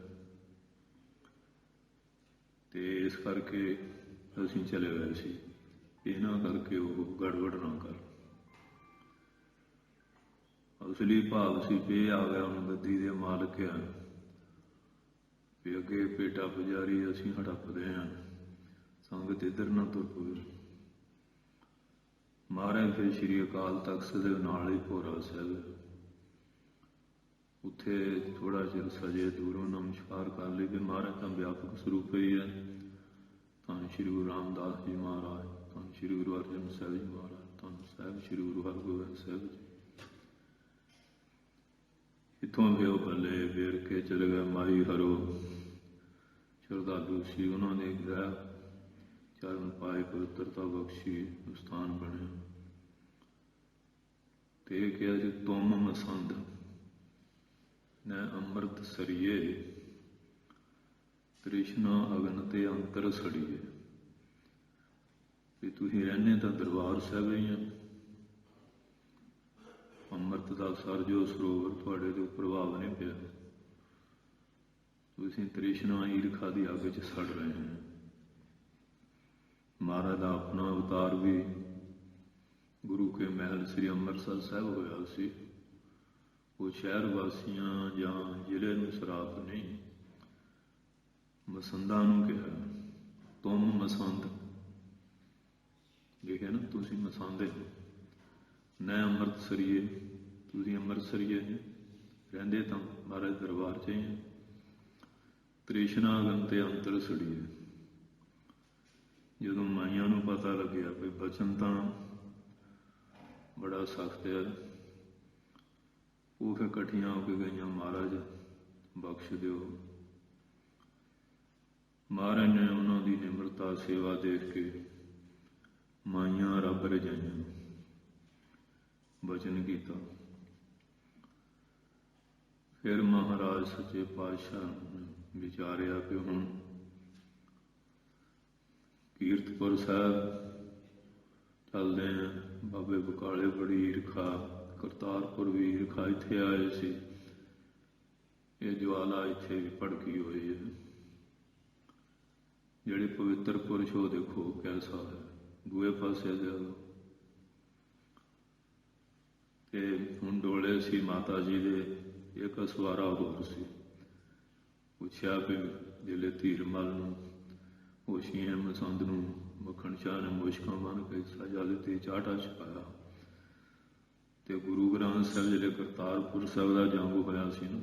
ਤੇ ਇਸ ਕਰਕੇ ਅਸੀਂ ਚਲੇ ਗਏ ਸੀ, ਇਹਨਾਂ ਕਰਕੇ ਉਹ ਗੜਬੜ ਨਾ ਕਰ। ਅਸਲੀ ਭਾਵ ਸੀ ਵੀ ਇਹ ਆ ਗਿਆ ਹੁਣ ਗੱਦੀ ਦੇ ਮਾਲਕ ਆ, ਵੀ ਅੱਗੇ ਪੇਟਾ ਪੁਜਾਰੀ ਅਸੀਂ ਹੜੱਪਦੇ ਹਾਂ, ਸੰਗਤ ਇੱਧਰ ਨਾ ਤੁਰ ਪਵੇ। ਮਹਾਰਾਜ ਫਿਰ ਸ਼੍ਰੀ ਅਕਾਲ ਤਖ਼ਤ ਦੇ ਨਾਲ ਹੀ ਭੋਰਾ ਸਾਹਿਬ, ਉੱਥੇ ਥੋੜ੍ਹਾ ਚਿਰ ਸਜੇ, ਦੂਰੋਂ ਨਮਸਕਾਰ ਕਰ ਲਈ ਵੀ ਮਹਾਰਾਜ ਤਾਂ ਵਿਆਪਕ ਸਰੂਪ ਹੀ ਹੈ। ਧੰਨ ਸ਼੍ਰੀ ਗੁਰੂ ਰਾਮਦਾਸ ਜੀ ਮਹਾਰਾਜ, ਧੰਨ ਸ਼੍ਰੀ ਗੁਰੂ ਅਰਜਨ ਸਾਹਿਬ ਜੀ ਮਹਾਰਾਜ, ਧੰਨ ਸਾਹਿਬ ਸ਼੍ਰੀ ਗੁਰੂ ਹਰਗੋਬਿੰਦ ਸਾਹਿਬ ਜੀ। ਇੱਥੋਂ ਵੀ ਉਹ ਬੱਲੇ ਵੇਰ ਕੇ ਚਲੇ ਗਏ। ਮਾਈ ਹਰੋ ਸ਼ਰਧਾਲੂ ਸੀ, ਉਹਨਾਂ ਨੇ ਗ੍ਰਹਿ ਚਰਨ ਪਾਏ, ਪਵਿੱਤਰਤਾ ਬਖਸ਼ੀ, ਸਥਾਨ ਬਣਿਆ। ਤੇ ਇਹ ਕਿਹਾ ਜੀ ਤੁਮ ਮਸੰਦ ਨੈ ਅੰਮ੍ਰਿਤ ਸਰੀਏ, ਤ੍ਰਿਸ਼ਨਾ ਅਗਨ ਤੇ ਅੰਤਰ ਸੜੀਏ। ਵੀ ਤੁਸੀਂ ਰਹਿੰਦੇ ਤਾਂ ਦਰਬਾਰ ਸਾਹਿਬ ਹੀ ਆ, ਅੰਮ੍ਰਿਤ ਦਾ ਸਰ ਜੋ ਸਰੋਵਰ ਤੁਹਾਡੇ ਤੇ ਪ੍ਰਭਾਵ ਨਹੀਂ ਪਿਆ, ਤੁਸੀਂ ਤ੍ਰਿਸ਼ਨਾ ਈਰਖਾ ਦੀ ਅੱਗ 'ਚ ਸੜ ਰਹੇ ਹੋ। ਮਹਾਰਾਜ ਦਾ ਆਪਣਾ ਅਵਤਾਰ ਵੀ ਗੁਰੂ ਕੇ ਮਹਿਲ ਸ੍ਰੀ ਅੰਮ੍ਰਿਤਸਰ ਸਾਹਿਬ ਹੋਇਆ ਸੀ। ਉਹ ਸ਼ਹਿਰ ਵਾਸੀਆਂ ਜਾਂ ਜ਼ਿਲ੍ਹੇ ਨੂੰ ਸ਼ਰਾਪ ਨਹੀਂ, ਮਸੰਦਾਂ ਨੂੰ ਕਿਹਾ ਤੁਮ ਮਸੰਦ, ਲਿਖਿਆ ਨਾ ਤੁਸੀਂ ਮਸੰਦ ਹੋ। ਨੈ ਅੰਮ੍ਰਿਤਸਰੀਏ, ਤੁਸੀਂ ਅੰਮ੍ਰਿਤਸਰੀਏ ਰਹਿੰਦੇ ਤਾਂ ਮਹਾਰਾਜ ਦਰਬਾਰ 'ਚ ਹੀ। ਤ੍ਰਿਸ਼ਨਾ ਅਗਨ ਤੇ ਅੰਤਰ ਸੜੀਏ। ਜਦੋਂ ਮਾਈਆਂ ਨੂੰ ਪਤਾ ਲੱਗਿਆ ਵੀ ਬਚਨ ਤਾਂ ਬੜਾ ਸਖਤ ਹੈ, ਉਹ ਫਿਰ ਇਕੱਠੀਆਂ ਹੋ ਕੇ ਗਈਆਂ, ਮਹਾਰਾਜ ਬਖਸ਼ ਦਿਓ। ਮਹਾਰਾਜ ਨੇ ਉਹਨਾਂ ਦੀ ਨਿਮਰਤਾ ਸੇਵਾ ਦੇਖ ਕੇ ਮਾਈਆਂ ਰੱਬ ਰਜਾਈਆਂ, ਬਚਨ ਕੀਤਾ। ਫਿਰ ਮਹਾਰਾਜ ਸੱਚੇ ਪਾਤਸ਼ਾਹ ਨੇ ਵਿਚਾਰਿਆ ਕਿ ਹੁਣ ਕੀਰਤਪੁਰ ਸਾਹਿਬ ਚੱਲਦੇ ਹਾਂ। ਬਾਬੇ ਬਕਾਲੇ ਬੜੀ ਈਰਖਾ, ਕਰਤਾਰਪੁਰ ਵੀ ਈਰਖਾ, ਇੱਥੇ ਆਏ ਸੀ, ਇਹ ਜਵਾਲਾ ਇੱਥੇ ਵੀ ਭੜਕੀ ਹੋਈ ਹੈ। ਜਿਹੜੇ ਪਵਿੱਤਰ ਪੁਰਸ਼ ਉਹ ਦੇਖੋ ਕੈਸਾ ਹੈ, ਦੂਏ ਪਾਸੇ ਜਾਓ। ਤੇ ਹੁਣ ਡੋਲੇ ਸੀ ਮਾਤਾ ਜੀ ਦੇ, ਇੱਕ ਸਵਾਰਾ ਹੋਰ ਸੀ। ਪੁੱਛਿਆ ਵੀ ਜਿਹੜੇ ਧੀਰਮਲ ਨੂੰ, ਹੋਸ਼ੀਆਂ ਮਸੰਦ ਨੂੰ ਮੱਖਣ ਸ਼ਾਹ ਨੇ ਮੁਸ਼ਕਾਂ ਬੰਨ ਕੇ ਸਜ਼ਾ ਦਿੱਤੀ, ਚਾਟਾ ਛਕਾਇਆ। ਤੇ ਗੁਰੂ ਗ੍ਰੰਥ ਸਾਹਿਬ ਜਿਹੜੇ ਕਰਤਾਰਪੁਰ ਸਾਹਿਬ ਦਾ ਜੰਗ ਹੋਇਆ ਸੀ ਨਾ,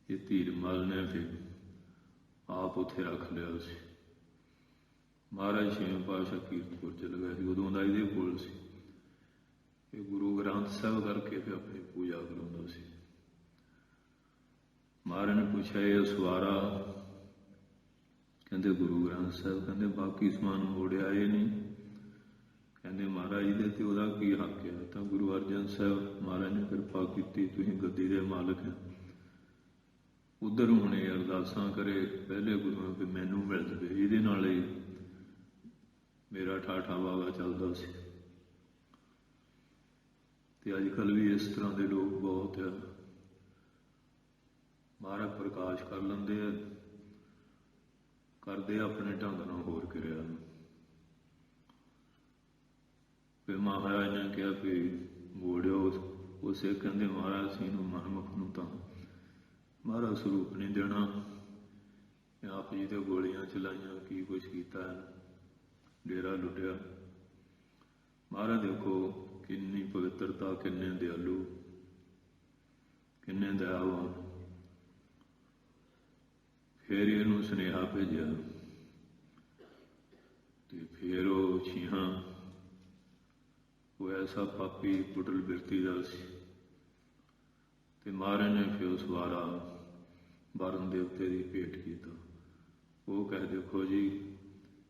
ਇਹ ਧੀਰਮਲ ਨੇ ਫਿਰ ਆਪ ਉੱਥੇ ਰੱਖ ਲਿਆ ਸੀ। ਮਹਾਰਾਜ ਛੇਵੇਂ ਪਾਤਸ਼ਾਹ ਕੀਰਤਪੁਰ ਚਲੇ ਗਏ ਸੀ, ਉਦੋਂ ਦਾ ਇਹਦੇ ਕੋਲ ਸੀ। ਇਹ ਗੁਰੂ ਗ੍ਰੰਥ ਸਾਹਿਬ ਕਰਕੇ ਫਿਰ ਆਪਣੀ ਪੂਜਾ ਕਰਾਉਂਦਾ ਸੀ। ਮਹਾਰਾਜ ਨੇ ਪੁੱਛਿਆ ਇਹ ਸਵਾਰਾ, ਕਹਿੰਦੇ ਗੁਰੂ ਗ੍ਰੰਥ ਸਾਹਿਬ, ਕਹਿੰਦੇ ਬਾਕੀ ਸਮਾਨ ਮੋੜਿਆ ਇਹ ਨਹੀਂ, ਕਹਿੰਦੇ ਮਹਾਰਾਜ ਜੀ ਦੇ ਤੇ ਉਹਦਾ ਕੀ ਹੱਕ ਹੈ। ਤਾਂ ਗੁਰੂ ਅਰਜਨ ਸਾਹਿਬ ਮਹਾਰਾਜ ਨੇ ਕਿਰਪਾ ਕੀਤੀ, ਤੁਸੀਂ ਗੱਦੀ ਦੇ ਮਾਲਕ ਹੈ। ਉੱਧਰ ਹੁਣ ਇਹ ਅਰਦਾਸਾਂ ਕਰੇ ਪਹਿਲੇ ਗੁਰੂਆਂ ਵੀ ਮੈਨੂੰ ਮਿਲ ਜਾਵੇ, ਇਹਦੇ ਨਾਲ ਹੀ ਮੇਰਾ ਠਾਠਾ ਬਾਵਾ ਚੱਲਦਾ ਸੀ। ਤੇ ਅੱਜ ਕੱਲ੍ਹ ਵੀ ਇਸ ਤਰ੍ਹਾਂ ਦੇ ਲੋਕ ਬਹੁਤ ਆ, ਮਹਾਰਾਜ ਪ੍ਰਕਾਸ਼ ਕਰ ਲੈਂਦੇ ਆ, ਕਰਦੇ ਆਪਣੇ ਢੰਗ ਨਾਲ ਹੋਰ ਕਿਰਿਆ। ਫਿਰ ਮਹਾਰਾਜ ਨੇ ਕਿਹਾ ਵੀ ਮੋੜਿਓ, ਉਸੇ ਕਹਿੰਦੇ ਮਹਾਰਾਜ ਸਿੰਘ ਨੂੰ ਮਨਮੁਖ ਨੂੰ ਤਾਂ ਮਹਾਰਾਜ ਸਰੂਪ ਨਹੀਂ ਦੇਣਾ, ਆਪ ਜੀ ਤੇ ਗੋਲੀਆਂ ਚਲਾਈਆਂ, ਕੀ ਕੁਛ ਕੀਤਾ, ਡੇਰਾ ਲੁੱਟਿਆ। ਮਹਾਰਾਜ ਦੇਖੋ ਕਿੰਨੀ ਪਵਿੱਤਰਤਾ, ਕਿੰਨੇ ਦਿਆਲੂ, ਕਿੰਨੇ ਦਇਆਵਾਨ। ਫਿਰ ਇਹਨੂੰ ਸੁਨੇਹਾ ਭੇਜਿਆ ਤੇ ਫਿਰ ਉਹ ਛੀਹਾਂ, ਉਹ ਐਸਾ ਪਾਪੀ ਕੁਟਲ ਬਿਰਤੀ ਦਾ ਸੀ ਤੇ ਮਹਾਰਾਜ ਨੇ ਫਿਰ ਉਸ ਵਾਰਾ ਵਰਨ ਦੇਵਤੇ ਦੀ ਭੇਟ ਕੀਤਾ। ਉਹ ਕਹੇ ਦੇਖੋ ਜੀ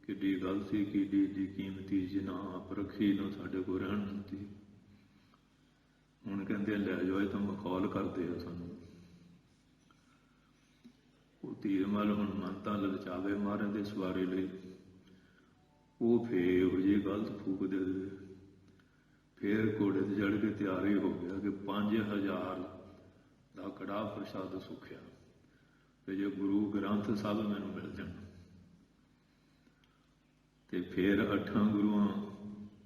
ਕਿੱਡੀ ਗਲਤੀ, ਕਿੱਡੀ ਕੀਮਤੀ ਜਿਨਾ ਆਪ ਰੱਖੀ ਨਾ ਸਾਡੇ ਕੋਲ ਰਹਿਣ ਦਿੱਤੀ। ਹੁਣ ਕਹਿੰਦੇ ਲੈ ਜਾਓ, ਇਹ ਤਾਂ ਮਖੌਲ ਕਰਦੇ ਆ ਸਾਨੂੰ। ਉਹ ਧੀਰਮਲ ਹੁਣ ਮੰਨਤਾ ਲਲਚਾਵੇ ਮਹਾਰਾਜ ਦੇ ਸਵਾਰੇ ਲਈ, ਉਹ ਫੇਰ ਇਹੋ ਜਿਹੀ ਗਲਤ ਫੂਕ ਦੇ ਦੇਵੇ। ਫੇਰ ਘੋੜੇ ਤੇ ਚੜ੍ਹ ਕੇ ਤਿਆਰ ਹੀ ਹੋ ਗਿਆ ਕਿ 5000 ਦਾ ਕੜਾਹ ਪ੍ਰਸ਼ਾਦ ਸੁੱਖਿਆ ਤੇ ਜੇ ਗੁਰੂ ਗ੍ਰੰਥ ਸਾਹਿਬ ਮੈਨੂੰ ਮਿਲ ਜਾਣ। ਤੇ ਫਿਰ 8 ਗੁਰੂਆਂ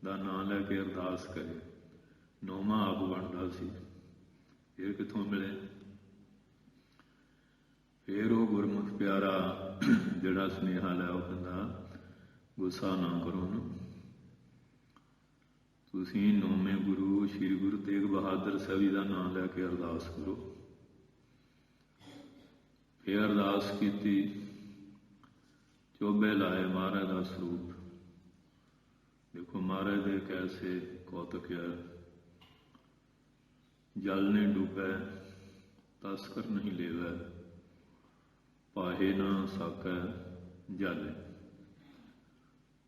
ਦਾ ਨਾਂ ਲੈ ਕੇ ਅਰਦਾਸ ਕਰੇ। 9ਵਾਂ ਆਪ ਬਣਦਾ ਸੀ, ਫਿਰ ਕਿੱਥੋਂ ਮਿਲੇ? ਫਿਰ ਉਹ ਗੁਰਮੁਖ ਪਿਆਰਾ ਜਿਹੜਾ ਸੁਨੇਹਾ ਲਿਆ, ਉਹ ਕਹਿੰਦਾ ਗੁੱਸਾ ਨਾ ਕਰੋ ਨਾ, ਤੁਸੀਂ 9ਵੇਂ ਗੁਰੂ ਸ਼੍ਰੀ ਗੁਰੂ ਤੇਗ ਬਹਾਦਰ ਸਾਹਿਬ ਜੀ ਦਾ ਨਾਂ ਲੈ ਕੇ ਅਰਦਾਸ ਕਰੋ। ਫਿਰ ਅਰਦਾਸ ਕੀਤੀ, ਚੋਬੇ ਲਾਏ ਮਹਾਰਾਜ ਦਾ ਸਰੂਪ। ਦੇਖੋ ਮਹਾਰਾਜ ਦੇ ਕੈਸੇ ਕੌਤਕ ਹੈ। ਜਲ ਨੇ ਡੁੱਬੈ ਤਸਕਰ ਨਹੀਂ ਲੇਵੈ, ਪਾਹੇ ਨਾ ਸਾਕੈ ਜਲ।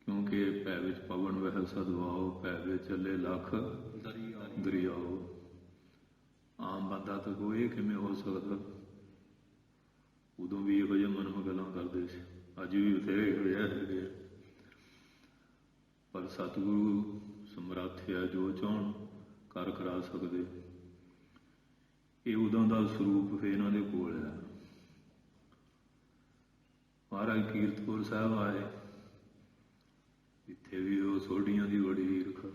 ਕਿਉਂਕਿ ਭੈ ਵਿੱਚ ਪਵਨ ਵਹਿ ਸਦਵਾਓ, ਭੈ ਵਿੱਚ ਚੱਲੇ ਲੱਖ ਦਰਿਆਓ। ਆਮ ਬੰਦਾ ਤਾਂ ਕੋਈ ਇਹ ਕਿਵੇਂ ਹੋ ਸਕਦਾ? ਉਦੋਂ ਵੀ ਇਹੋ ਜਿਹੇ ਮਨੋਂ ਗੱਲਾਂ ਕਰਦੇ ਸੀ, ਅੱਜ ਵੀ ਬਥੇਰੇ ਹੋਏ ਹੈਗੇ। ਪਰ ਸਤਿਗੁਰੂ ਸਮਰੱਥ ਹੈ, ਜੋ ਚਾਹੁਣ ਕਰ ਕਰਾ ਸਕਦੇ। ਇਹ ਉਦੋਂ ਦਾ ਸਰੂਪ ਫਿਰ ਇਹਨਾਂ ਦੇ ਕੋਲ ਹੈ। ਮਹਾਰਾਜ ਕੀਰਤਪੁਰ ਸਾਹਿਬ ਆਏ, ਇੱਥੇ ਵੀ ਉਹ ਸੋਢੀਆਂ ਦੀ ਬੜੀ ਈਰਖ।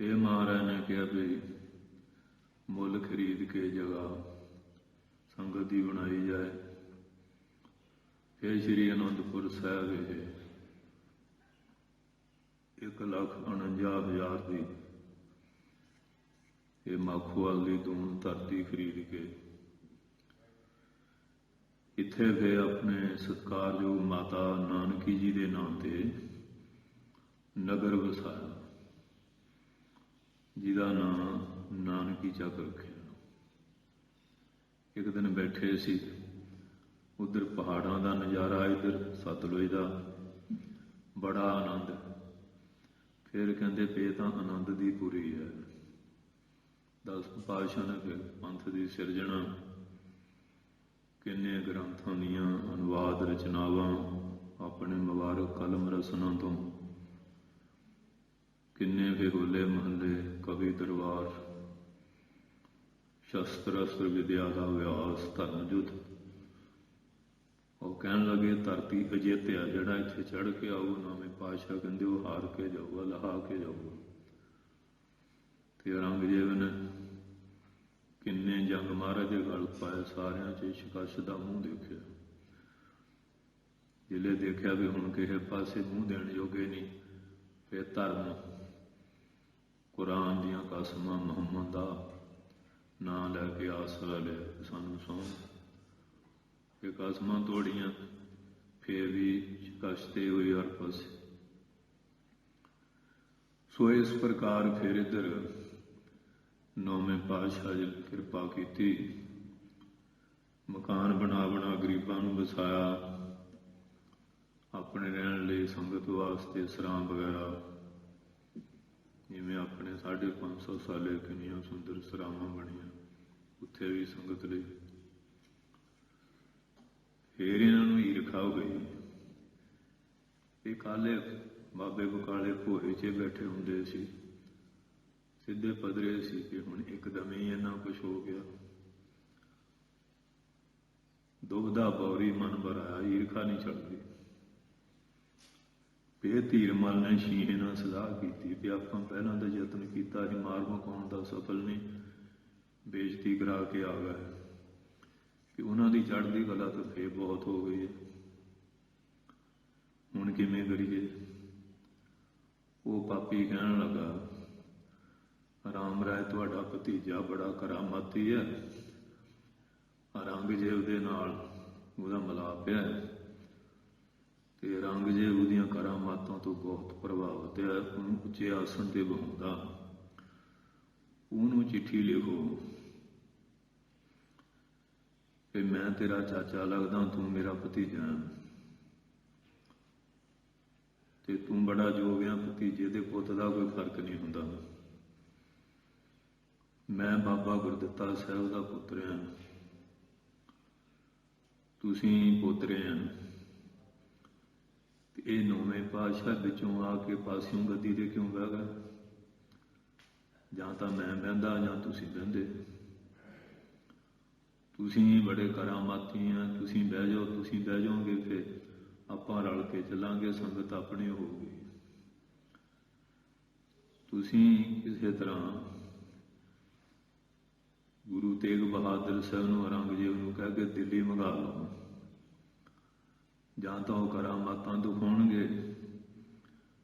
ਫਿਰ ਮਹਾਰਾਜ ਨੇ ਕਿਹਾ ਵੀ ਮੁੱਲ ਖਰੀਦ ਕੇ ਜਗ੍ਹਾ ਸੰਗਤ ਦੀ ਬਣਾਈ ਜਾਏ। ਫਿਰ ਸ਼੍ਰੀ ਅਨੰਦਪੁਰ ਸਾਹਿਬ ਇਹ 1,49,000 ਦੀ ਇਹ ਮਾਖੋਵਾਲ ਦੀ ਦੂਣ ਧਰਤੀ ਖਰੀਦ ਕੇ ਇੱਥੇ ਫਿਰ ਆਪਣੇ ਸਤਿਕਾਰਯੋਗ ਮਾਤਾ ਨਾਨਕੀ ਜੀ ਦੇ ਨਾਂ ਤੇ ਨਗਰ ਵਸਾਇਆ, ਜਿਹਦਾ ਨਾਂ ਨਾਨਕੀ ਚੱਕ ਰੱਖਿਆ। ਇੱਕ ਦਿਨ ਬੈਠੇ ਸੀ, ਉੱਧਰ ਪਹਾੜਾਂ ਦਾ ਨਜ਼ਾਰਾ, ਇੱਧਰ ਸਤਲੁਜ ਦਾ, ਬੜਾ ਆਨੰਦ। ਫਿਰ ਕਹਿੰਦੇ ਪਏ ਤਾਂ ਆਨੰਦ ਦੀ ਪੁਰੀ ਹੈ। 10 ਪਾਤਸ਼ਾਹ ਨੇ ਫਿਰ ਪੰਥ ਦੀ ਸਿਰਜਣਾ, ਕਿੰਨੇ ਗ੍ਰੰਥਾਂ ਦੀਆਂ ਅਨੁਵਾਦ ਰਚਨਾਵਾਂ ਆਪਣੇ ਮੁਬਾਰਕ ਕਲਮ ਰਸਨਾਂ ਤੋਂ, ਕਿੰਨੇ ਫਿਰ ਹੋਲੇ ਮਹੱਲੇ, ਕਵੀ ਦਰਬਾਰ, ਸ਼ਸਤਰ ਅਸਤਰ ਵਿਦਿਆ ਦਾ ਅਭਿਆਸ, ਧਰਮ ਯੁੱਧ। ਉਹ ਕਹਿਣ ਲੱਗੇ ਧਰਤੀ ਅਜੇਤਿਆ, ਜਿਹੜਾ ਇੱਥੇ ਚੜ੍ਹ ਕੇ ਆਊ 9ਵੇਂ ਪਾਤਸ਼ਾਹ ਕਹਿੰਦੇ ਉਹ ਹਾਰ ਕੇ ਜਾਊਗਾ, ਲਹਾ ਕੇ ਜਾਊਗਾ। ਤੇ ਔਰੰਗਜ਼ੇਬ ਨੇ ਕਿੰਨੇ ਜੰਗ ਮਹਾਰਾਜ ਦੇ ਗਲ ਪਾਏ, ਸਾਰਿਆਂ 'ਚ ਸ਼ਿਕਸ਼ ਦਾ ਮੂੰਹ ਦੇਖਿਆ। ਜਿਲੇ ਦੇਖਿਆ ਵੀ ਹੁਣ ਕਿਸੇ ਪਾਸੇ ਮੂੰਹ ਦੇਣ ਜੋਗੇ ਨਹੀਂ, ਫਿਰ ਧਰਮ, ਕੁਰਾਨ ਦੀਆਂ ਕਸਮਾਂ, ਮੁਹੰਮਦ ਦਾ ਨਾਂ ਲੈ ਕੇ ਆਸਰਾ ਲਿਆ ਸਾਨੂੰ ਸੌਂ ਕਿ ਕਸਮਾਂ ਤੋੜੀਆਂ। ਫਿਰ ਵੀ ਸ਼ਿਕਸ਼ਤੇ ਹੋਈ ਹਰ ਪਾਸੇ। ਸੋ ਇਸ ਪ੍ਰਕਾਰ ਫਿਰ ਇੱਧਰ 9ਵੇਂ ਪਾਤਸ਼ਾਹ ਜੀ ਕਿਰਪਾ ਕੀਤੀ, ਮਕਾਨ ਬਣਾ ਗਰੀਬਾਂ ਨੂੰ ਵਸਾਇਆ, ਆਪਣੇ ਰਹਿਣ ਲਈ ਸੰਗਤ ਵਾਸਤੇ ਸਰਾਂ ਵਗੈਰਾ, ਜਿਵੇਂ ਆਪਣੇ 550 ਸਾਲੇ ਕਿੰਨੀਆਂ ਸੁੰਦਰ ਸਰਾਵਾਂ ਬਣੀਆਂ, ਉੱਥੇ ਵੀ ਸੰਗਤ ਲਈ। ਫਿਰ ਇਹਨਾਂ ਨੂੰ ਈਰਖਾ ਹੋ ਗਈ। ਇਹ ਕਾਲੇ ਬਾਬੇ ਬਕਾਲੇ ਭੋਏ 'ਚ ਬੈਠੇ ਹੁੰਦੇ ਸੀ, ਸਿੱਧੇ ਪੱਧਰੇ ਸੀ, ਕਿ ਹੁਣ ਇੱਕਦਮ ਹੀ ਇੰਨਾ ਕੁਛ ਹੋ ਗਿਆ। ਦੁਬਦਾ ਬੌਰੀ ਮਨ ਭਰਾਇਆ, ਈਰਖਾ ਨਹੀਂ ਛੱਡਦੀ। ਫਿਰ ਧੀਰਮਲ ਨੇ ਸ਼ੀਂਹ ਨਾਲ ਸਲਾਹ ਕੀਤੀ ਵੀ ਆਪਾਂ ਪਹਿਲਾਂ ਤਾਂ ਯਤਨ ਕੀਤਾ ਸੀ, ਮਾਰ ਮੁਕਾਉਣ ਦਾ, ਸਫਲ ਨਹੀਂ, ਬੇਇੱਜ਼ਤੀ ਕਰਾ ਕੇ ਆ ਗਏ। ਕਿ ਉਹਨਾਂ ਦੀ ਚੜ੍ਹਦੀ ਕਲਾ ਤਾਂ ਫੇਰ ਬਹੁਤ ਹੋ ਗਈ ਹੈ, ਹੁਣ ਕਿਵੇਂ ਕਰੀਏ। ਉਹ ਪਾਪੀ ਕਹਿਣ ਲੱਗਾ, ਰਾਮ ਰਾਏ ਤੁਹਾਡਾ ਭਤੀਜਾ ਬੜਾ ਕਰਾਮਾਤੀ ਹੈ, ਔਰੰਗਜ਼ੇਬ ਦੇ ਨਾਲ ਉਹਦਾ ਮਿਲਾਪ ਹੈ ਤੇ ਔਰੰਗਜ਼ੇਬ ਉਹਦੀਆਂ ਕਰਾਮਾਤਾਂ ਤੋਂ ਬਹੁਤ ਪ੍ਰਭਾਵਿਤ ਹੈ, ਉਹਨੂੰ ਉੱਚੇ ਆਸਣ ਤੇ ਬਹਾਉਂਦਾ, ਉਹਨੂੰ ਚਿੱਠੀ ਲਿਖੋ ਕਿ ਮੈਂ ਤੇਰਾ ਚਾਚਾ ਲੱਗਦਾ, ਤੂੰ ਮੇਰਾ ਭਤੀਜਾ ਹੈ ਤੇ ਤੂੰ ਬੜਾ ਯੋਗ ਆ, ਭਤੀਜੇ ਦੇ ਪੁੱਤ ਦਾ ਕੋਈ ਫਰਕ ਨਹੀਂ ਹੁੰਦਾ। ਮੈਂ ਬਾਬਾ ਗੁਰਦਿੱਤਾ ਸਾਹਿਬ ਦਾ ਪੁੱਤਰ ਹਾਂ, ਤੁਸੀਂ ਪੋਤਰੇ ਹਾਂ, ਤੇ ਇਹ ਨੌਵੇਂ ਪਾਤਸ਼ਾਹ ਵਿੱਚੋਂ ਆ ਕੇ ਪਾਸਿਓਂ ਗੱਦੀ ਤੇ ਕਿਉਂ ਬਹਿ ਗਏ? ਜਾਂ ਤਾਂ ਮੈਂ ਬਹਿੰਦਾ ਜਾਂ ਤੁਸੀਂ ਬਹਿੰਦੇ। ਤੁਸੀਂ ਬੜੇ ਕਰਾਮਾਤੀ ਆ, ਤੁਸੀਂ ਬਹਿ ਜਾਓ, ਤੁਸੀਂ ਬਹਿ ਜਾਓਗੇ ਫਿਰ ਆਪਾਂ ਰਲ ਕੇ ਚੱਲਾਂਗੇ, ਸੰਗਤ ਆਪਣੀ ਹੋਊਗੀ। ਤੁਸੀਂ ਕਿਸੇ ਤਰ੍ਹਾਂ ਗੁਰੂ ਤੇਗ ਬਹਾਦਰ ਸਾਹਿਬ ਨੂੰ, ਔਰੰਗਜ਼ੇਬ ਨੂੰ ਕਹਿ ਕੇ ਦਿੱਲੀ ਮੰਗਾ ਲਓ, ਜਾਂ ਤਾਂ ਉਹ ਕਰਾਮਾਤਾਂ ਦਿਖਾਉਣਗੇ,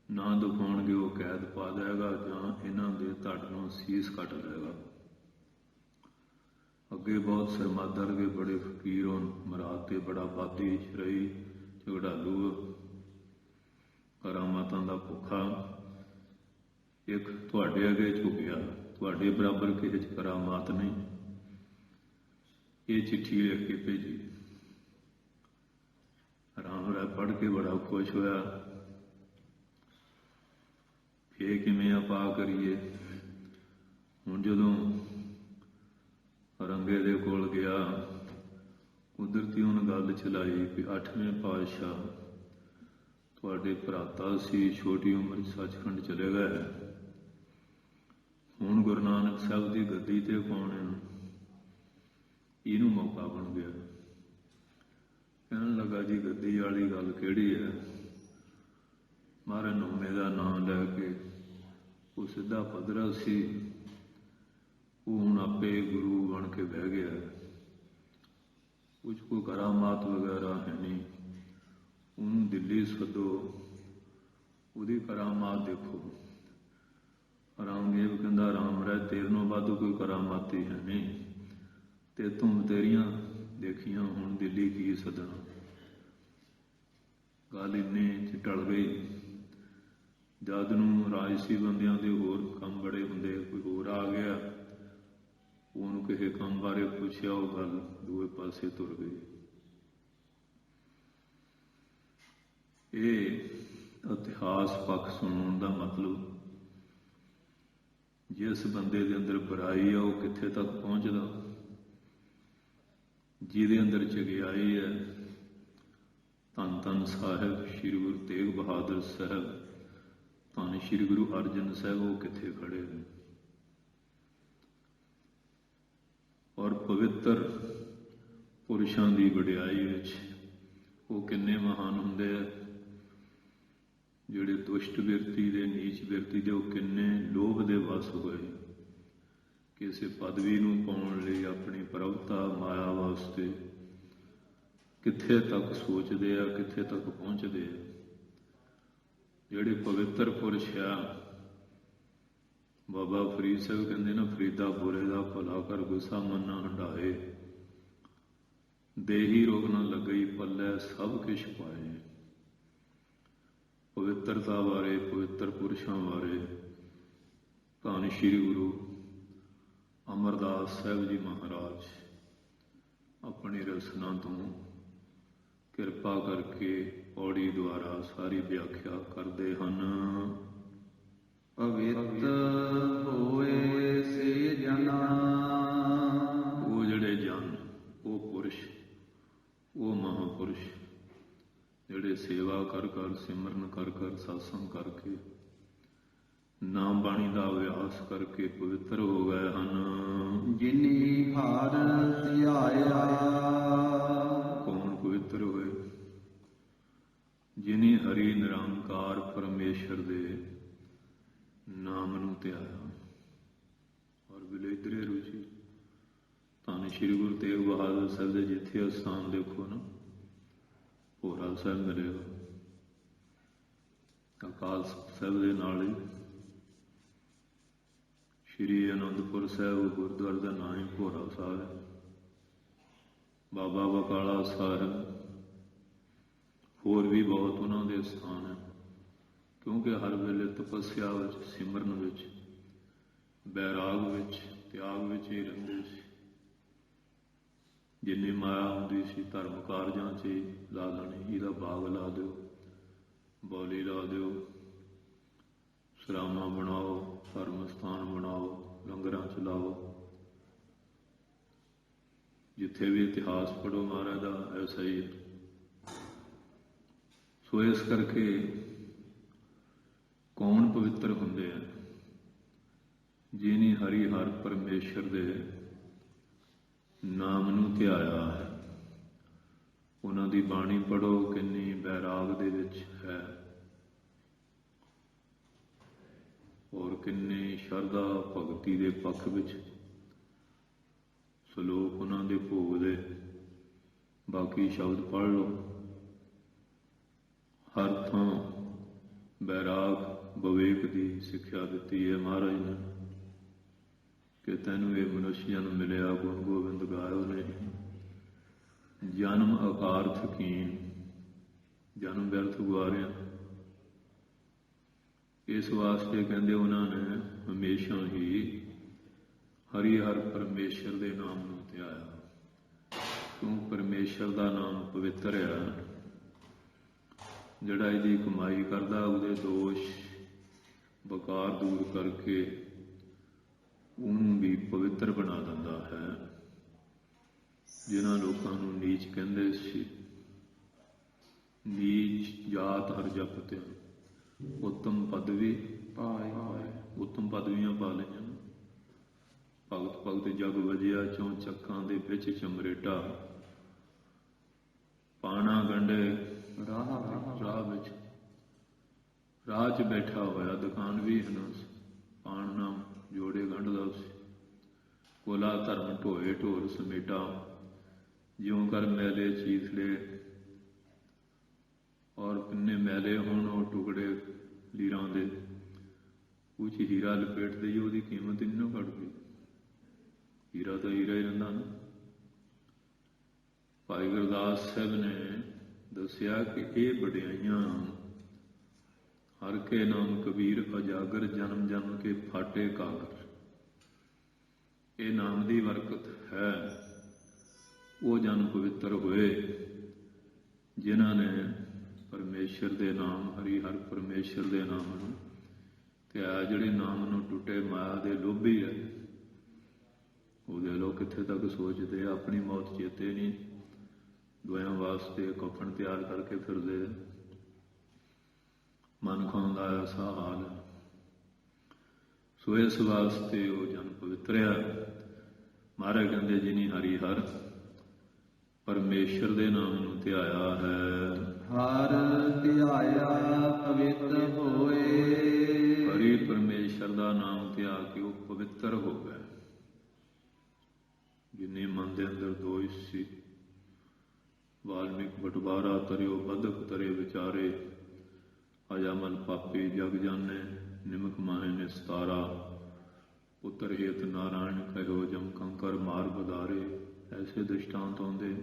ਨਾ ਦਿਖਾਉਣਗੇ ਉਹ ਕੈਦ ਪਾ ਦੇਗਾ, ਜਾਂ ਇਹਨਾਂ ਦੇ ਧੜ ਨੂੰ ਸੀਸ ਕੱਟ ਲਏਗਾ। ਅੱਗੇ ਬਹੁਤ ਸਰਮਾਦਰ ਕੇ ਬੜੇ ਫਕੀਰ ਹੋਣ, ਮਰਾਦ ਤੇ ਬੜਾ ਬਾਦੀ, ਸ਼ਰਈ, ਝਗੜਾਲੂ, ਕਰਾਮਾਤਾਂ ਦਾ ਭੁੱਖਾ, ਇੱਕ ਤੁਹਾਡੇ ਅੱਗੇ ਝੁਕਿਆ, ਤੁਹਾਡੇ ਬਰਾਬਰ ਕਿਸੇ 'ਚ ਕਰਾਮਾਤ ਨਹੀਂ। ਇਹ ਚਿੱਠੀ ਲਿਖ ਕੇ ਭੇਜੀ। ਰਾਮ ਰਾਏ ਪੜ੍ਹ ਕੇ ਬੜਾ ਖੁਸ਼ ਹੋਇਆ। ਫੇਰ ਕਿਵੇਂ ਆਪਾਂ ਕਰੀਏ? ਹੁਣ ਜਦੋਂ ਰੰਗੇ ਦੇ ਕੋਲ ਗਿਆ, ਕੁਦਰਤੀ ਉਹਨੇ ਗੱਲ ਚਲਾਈ ਕਿ 8ਵੇਂ ਪਾਤਸ਼ਾਹ ਤੁਹਾਡੇ ਭਰਾਤਾ ਸੀ, ਛੋਟੀ ਉਮਰ 'ਚ ਸੱਚਖੰਡ ਚਲੇ ਗਏ, ਹੁਣ ਗੁਰੂ ਨਾਨਕ ਸਾਹਿਬ ਦੀ ਗੱਦੀ ਤੇ ਕੌਣ ਹੈ? ਇਹਨੂੰ ਮੌਕਾ ਬਣ ਗਿਆ। ਕਹਿਣ ਲੱਗਾ, ਜੀ ਗੱਦੀ ਵਾਲੀ ਗੱਲ ਕਿਹੜੀ ਹੈ? ਮਹਾਰਾਜ ਨੌਵੇਂ ਦਾ ਨਾਮ ਲੈ ਕੇ ਉਹ ਸਿੱਧਾ ਪੱਧਰਾ ਸੀ, ਉਹ ਹੁਣ ਆਪੇ ਗੁਰੂ ਬਣ ਕੇ ਬਹਿ ਗਿਆ। ਕੁਝ ਕੋਈ ਕਰਾਮਾਤ ਵਗੈਰਾ ਹੈ ਨਹੀਂ, ਉਹਨੂੰ ਦਿੱਲੀ ਸੱਦੋ, ਉਹਦੀ ਕਰਾਮਾਤ ਦੇਖੋ। ਔਰੰਗਜ਼ੇਬ ਕਹਿੰਦਾ, ਰਾਮ ਰਾਏ ਤੇਰੇ ਨਾਲੋਂ ਵੱਧ ਕੋਈ ਕਰਾਮਾਤੀ ਹੈ ਨਹੀਂ, ਤੇ ਤੂੰ ਤੇਰੀਆਂ ਦੇਖੀਆਂ, ਹੁਣ ਦਿੱਲੀ ਕੀ ਸੱਦਣਾ। ਗੱਲ ਇੰਨੇ 'ਚ ਟਲ ਗਈ। ਜਦ ਨੂੰ ਰਾਜਸੀ ਬੰਦਿਆਂ ਦੇ ਹੋਰ ਕੰਮ ਬੜੇ ਹੁੰਦੇ, ਕੋਈ ਹੋਰ ਆ ਗਿਆ, ਉਹਨੂੰ ਕਿਸੇ ਕੰਮ ਬਾਰੇ ਪੁੱਛਿਆ, ਉਹ ਗੱਲ ਦੂਏ ਪਾਸੇ ਤੁਰ ਗਈ। ਇਹ ਇਤਿਹਾਸ ਪੱਖ ਸੁਣਨ ਦਾ ਮਤਲਬ, ਜਿਸ ਬੰਦੇ ਦੇ ਅੰਦਰ ਬੁਰਾਈ ਆ ਉਹ ਕਿੱਥੇ ਤੱਕ ਪਹੁੰਚਦਾ, ਜਿਹਦੇ ਅੰਦਰ ਚੰਗਿਆਈ ਹੈ, ਧੰਨ ਧੰਨ ਸਾਹਿਬ ਸ੍ਰੀ ਗੁਰੂ ਤੇਗ ਬਹਾਦਰ ਸਾਹਿਬ, ਧੰਨ ਸ੍ਰੀ ਗੁਰੂ ਅਰਜਨ ਸਾਹਿਬ, ਉਹ ਕਿੱਥੇ ਖੜੇ ਨੇ। ਔਰ ਪਵਿੱਤਰ ਪੁਰਸ਼ਾਂ ਦੀ ਵਡਿਆਈ ਵਿੱਚ ਉਹ ਕਿੰਨੇ ਮਹਾਨ ਹੁੰਦੇ ਆ, ਜਿਹੜੇ ਦੁਸ਼ਟ ਬਿਰਤੀ ਦੇ, ਨੀਚ ਬਿਰਤੀ ਦੇ, ਉਹ ਕਿੰਨੇ ਲੋਭ ਦੇ ਵਸ ਹੋਏ, ਕਿਸੇ ਪਦਵੀ ਨੂੰ ਪਾਉਣ ਲਈ, ਆਪਣੀ ਪ੍ਰਭਤਾ ਮਾਇਆ ਵਾਸਤੇ ਕਿੱਥੇ ਤੱਕ ਸੋਚਦੇ ਆ, ਕਿੱਥੇ ਤੱਕ ਪਹੁੰਚਦੇ ਆ। ਜਿਹੜੇ ਪਵਿੱਤਰ ਪੁਰਸ਼ ਆ, ਬਾਬਾ ਫਰੀਦ ਸਾਹਿਬ ਕਹਿੰਦੇ ਨਾ, ਫਰੀਦਾ ਬੁਰੇ ਦਾ ਭਲਾ ਕਰ, ਗੁੱਸਾ ਮਨ ਨਾ ਹੰਢਾਏ, ਦੇਹੀ ਰੋਗ ਨਾ ਲੱਗਈ ਪੱਲੇ, ਸਭ ਕੁਛ ਪਾਏ। ਪਵਿੱਤਰਤਾ ਬਾਰੇ, ਪਵਿੱਤਰ ਪੁਰਸ਼ਾਂ ਬਾਰੇ ਧੰਨ ਸ੍ਰੀ ਗੁਰੂ ਅਮਰਦਾਸ ਸਾਹਿਬ ਜੀ ਮਹਾਰਾਜ ਆਪਣੀ ਰਸਨਾ ਤੋਂ ਕਿਰਪਾ ਕਰਕੇ ਪੌੜੀ ਦੁਆਰਾ ਸਾਰੀ ਵਿਆਖਿਆ ਕਰਦੇ ਹਨ। ਪਵਿੱਤ ਹੋਏ ਸੇ ਜਨਾ, ਉਹ ਜਿਹੜੇ ਜਨ, ਉਹ ਪੁਰਸ਼, ਉਹ ਮਹਾਂਪੁਰਸ਼ ਜਿਹੜੇ ਸੇਵਾ ਕਰ ਕਰ, ਸਿਮਰਨ ਕਰ ਕਰ, ਸਤਸੰਗ ਕਰਕੇ, ਨਾਮ ਬਾਣੀ ਦਾ ਅਭਿਆਸ ਕਰਕੇ ਪਵਿੱਤਰ ਹੋ ਗਏ ਹਨ। ਜਿਨੀ ਹਰ ਧਿਆਇਆ, ਕੌਣ ਪਵਿੱਤਰ ਹੋਏ? ਜਿਨੀ ਹਰੀ ਨਿਰੰਕਾਰ ਪਰਮੇਸ਼ਰ ਦੇ ਨਾਮ ਨੂੰ ਧਿਆਇਆ। ਔਰ ਵਿਲੇਦਰੇ ਰੁਚੀ, ਧੰਨ ਸ਼੍ਰੀ ਗੁਰੂ ਤੇਗ ਬਹਾਦਰ ਸਾਹਿਬ ਦੇ ਜਿੱਥੇ ਅਸਥਾਨ ਦੇਖੋ ਨਾ, ਭੋਰਾ ਸਾਹਿਬ ਮਿਲੇਗਾ। ਅਕਾਲ ਸਾਹਿਬ ਦੇ ਨਾਲ ਹੀ ਸ਼੍ਰੀ ਅਨੰਦਪੁਰ ਸਾਹਿਬ ਗੁਰਦੁਆਰੇ ਦਾ ਨਾਂ ਹੀ ਭੋਰਾ ਸਾਹਿਬ ਹੈ। ਬਾਬਾ ਬਕਾਲਾ ਸਾਹਿਬ, ਹੋਰ ਵੀ ਬਹੁਤ ਉਹਨਾਂ ਦੇ ਸਥਾਨ ਹੈ, ਕਿਉਂਕਿ ਹਰ ਵੇਲੇ ਤਪੱਸਿਆ ਵਿੱਚ, ਸਿਮਰਨ ਵਿੱਚ, ਬੈਰਾਗ ਵਿੱਚ, ਤਿਆਗ ਵਿੱਚ ਹੀ ਰਹਿੰਦੇ ਸੀ। ਜਿੰਨੀ ਮਾਇਆ ਹੁੰਦੀ ਸੀ ਧਰਮ ਕਾਰਜਾਂ 'ਚ ਹੀ ਲਾ ਲੈਣੀ। ਇਹਦਾ ਬਾਗ ਲਾ ਦਿਓ, ਬੌਲੀ ਲਾ ਦਿਓ, ਸਰਾਵਾਂ ਬਣਾਓ, ਧਰਮ ਸਥਾਨ ਬਣਾਓ, ਲੰਗਰਾਂ 'ਚ ਲਾਓ। ਜਿੱਥੇ ਵੀ ਇਤਿਹਾਸ ਪੜ੍ਹੋ ਮਹਾਰਾਜ ਦਾ ਐਸਾ ਹੀ ਹੈ। ਸੋ ਇਸ ਕਰਕੇ ਕੌਣ ਪਵਿੱਤਰ ਹੁੰਦੇ ਆ? ਜਿਨੀ ਹਰੀ ਹਰ ਪਰਮੇਸ਼ਰ ਦੇ ਨਾਮ ਨੂੰ ਧਿਆਇਆ ਹੈ। ਉਹਨਾਂ ਦੀ ਬਾਣੀ ਪੜ੍ਹੋ, ਕਿੰਨੀ ਬੈਰਾਗ ਦੇ ਵਿੱਚ ਹੈ, ਔਰ ਕਿੰਨੀ ਸ਼ਰਧਾ ਭਗਤੀ ਦੇ ਪੱਖ ਵਿੱਚ ਸਲੋਕ ਉਹਨਾਂ ਦੇ ਭੋਗ ਦੇ। ਬਾਕੀ ਸ਼ਬਦ ਪੜ੍ਹ ਲਓ। ਹਰ ਥਾਂ ਬੈਰਾਗ ਵਿਵੇਕ ਦੀ ਸਿੱਖਿਆ ਦਿੱਤੀ ਹੈ ਮਹਾਰਾਜ ਨੇ ਕਿ ਤੈਨੂੰ ਇਹ ਮਨੁੱਖ ਜਨਮ ਮਿਲਿਆ, ਗੁਣ ਗੋਬਿੰਦ ਗਾਇਓ ਨੇ। ਜਨਮ ਅਕਾਰਥ ਕੀਨ, ਜਨਮ ਵਿਅਰਥ ਗੁਆਰਿਆ। ਇਸ ਵਾਸਤੇ ਕਹਿੰਦੇ ਉਹਨਾਂ ਨੇ ਹਮੇਸ਼ਾ ਹੀ ਹਰੀ ਹਰ ਪਰਮੇਸ਼ਰ ਦੇ ਨਾਮ ਨੂੰ ਧਿਆਇਆ, ਕਿਉਂ ਪਰਮੇਸ਼ਰ ਦਾ ਨਾਮ ਪਵਿੱਤਰ ਹੈ। ਜਿਹੜਾ ਇਹਦੀ ਕਮਾਈ ਕਰਦਾ ਉਹਦੇ ਦੋਸ਼ ਬਕਾਰ ਦੂਰ ਕਰਕੇ ਉਹਨੂੰ ਵੀ ਪਵਿੱਤਰ ਬਣਾ ਦਿੰਦਾ ਹੈ। ਜਿਨ੍ਹਾਂ ਲੋਕਾਂ ਨੂੰ ਨੀਚ ਕਹਿੰਦੇ ਸੀ, ਨੀਚ ਜਾਤ ਹਰ ਜਪਤਿਆ, ਉੱਤਮ ਪਦਵੀ ਪਾਏ, ਉੱਤਮ ਪਦਵੀਆਂ ਪਾ ਲਈਆਂ। ਭਗਤ ਭਗਤ ਜਗ ਵਜਿਆ, ਚੌਂ ਚੱਕਾਂ ਦੇ ਵਿੱਚ ਚਮਰੇਟਾ, ਪਾਣਾ ਗੰਢੇ ਰਾਹ ਵਿੱਚ, ਰਾਹ 'ਚ ਬੈਠਾ ਹੋਇਆ, ਦੁਕਾਨ ਵੀ ਹਨ, ਪਾਣ ਨਾਮ ਜੋੜੇ ਗੰਢਦਾ ਸੀ। ਕੋਲਾ ਧਰਮ ਢੋਏ ਢੋਰ ਸਮੇਟਾ, ਜਿਉਂ ਕਰ ਮੈਲੇ ਚੀਥਲੇ, ਔਰ ਕਿੰਨੇ ਮੈਲੇ ਹੋਣ ਉਹ ਟੁਕੜੇ ਲੀਰਾਂ ਦੇ, ਉਹ 'ਚ ਹੀਰਾ ਲਪੇਟ ਦੇਈਏ, ਉਹਦੀ ਕੀਮਤ ਹੀ ਨਹੀਂ ਘੱਟਦੀ। ਹੀਰਾ ਤਾਂ ਹੀਰਾ ਹੀ ਰਹਿੰਦਾ ਨਾ। ਭਾਈ ਗੁਰਦਾਸ ਸਾਹਿਬ ਨੇ ਦੱਸਿਆ ਕਿ ਇਹ ਵਡਿਆਈਆਂ ਹਰ ਕੇ ਨਾਮ ਕਬੀਰ ਅਜਾਗਰ, ਜਨਮ ਜਨਮ ਕੇ ਫਾਟੇ ਕਾਗਰ। ਇਹ ਨਾਮ ਦੀ ਬਰਕਤ ਹੈ। ਉਹ ਜਨ ਪਵਿੱਤਰ ਹੋਏ ਜਿਨ੍ਹਾਂ ਨੇ ਪਰਮੇਸ਼ਰ ਦੇ ਨਾਮ, ਹਰੀ ਹਰ ਪਰਮੇਸ਼ਰ ਦੇ ਨਾਮ ਨੂੰ ਧਿਆਇਆ। ਜਿਹੜੇ ਨਾਮ ਨੂੰ ਟੁੱਟੇ ਮਾਇਆ ਦੇ ਲੋਭੀ ਹੈ, ਉਹਦੇ ਲੋਕ ਕਿੱਥੇ ਤੱਕ ਸੋਚਦੇ, ਆਪਣੀ ਮੌਤ ਚੇਤੇ ਨਹੀਂ, ਦੁਆਇਆਂ ਵਾਸਤੇ ਕਫਨ ਤਿਆਰ ਕਰਕੇ ਫਿਰਦੇ। ਮਨ ਖਾਉਂਦਾ ਐਸਾ ਹਾਲ। ਸੋ ਇਸ ਵਾਸਤੇ ਉਹ ਜਨ ਪਵਿੱਤਰਿਆ। ਮਹਾਰਾਜ ਕਹਿੰਦੇ ਜਿਨੀ ਹਰੀ ਹਰ ਪਰਮੇਸ਼ਰ ਦੇ ਨਾਮ ਨੂੰ ਧਿਆਇਆ ਹੈ। ਹਰ ਧਿਆਇਆ ਪਵਿੱਤ ਹੋਏ। ਹਰੀ ਪਰਮੇਸ਼ਰ ਦਾ ਨਾਮ ਧਿਆ ਕੇ ਉਹ ਪਵਿੱਤਰ ਹੋ ਗਏ। ਜਿੰਨੇ ਮਨ ਦੇ ਅੰਦਰ ਦੋਸ਼ ਸੀ, ਵਾਲਮੀਕ ਬਟਵਾਰਾ ਤਰਿਓ ਬਦਕ ਤਰੇ ਵਿਚਾਰੇ, ਅਜਾਮਲ ਪਾਪੀ ਜਗ ਜਾਣੇ, ਨਿਮਕ ਮਾਹੇ ਨਿਸਤਾਰਾ, ਪੁੱਤਰ ਹੇਤ ਨਾਰਾਇਣ ਕਹਿਓ, ਜਮ ਕੰਕਰ ਮਾਰ ਬਦਾਰੇ। ਐਸੇ ਦ੍ਰਿਸ਼ਟਾਂਤ ਆਉਂਦੇ।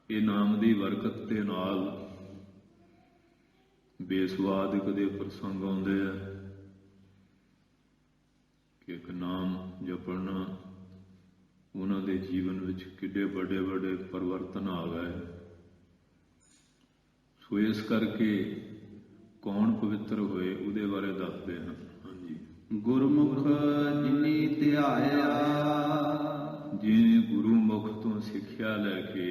ਇਹ ਨਾਮ ਦੀ ਬਰਕਤ ਦੇ ਨਾਲ ਬੇਸਵਾਦਿਕ ਦੇ ਪ੍ਰਸੰਗ ਆਉਂਦੇ ਆ ਕਿ ਇੱਕ ਨਾਮ ਜਪਣਾ, ਉਹਨਾਂ ਦੇ ਜੀਵਨ ਵਿੱਚ ਕਿੱਡੇ ਵੱਡੇ ਵੱਡੇ ਪਰਿਵਰਤਨ ਆ ਗਏ। ਸੋ ਇਸ ਕਰਕੇ ਕੌਣ ਪਵਿੱਤਰ ਹੋਏ ਉਹਦੇ ਬਾਰੇ ਦੱਸਦੇ ਹਨ। ਹਾਂਜੀ, ਗੁਰਮੁਖ ਜਿਨੀ ਧਿਆਇਆ, ਜਿਹਨੇ ਗੁਰੂਮੁਖ ਤੋਂ ਸਿੱਖਿਆ ਲੈ ਕੇ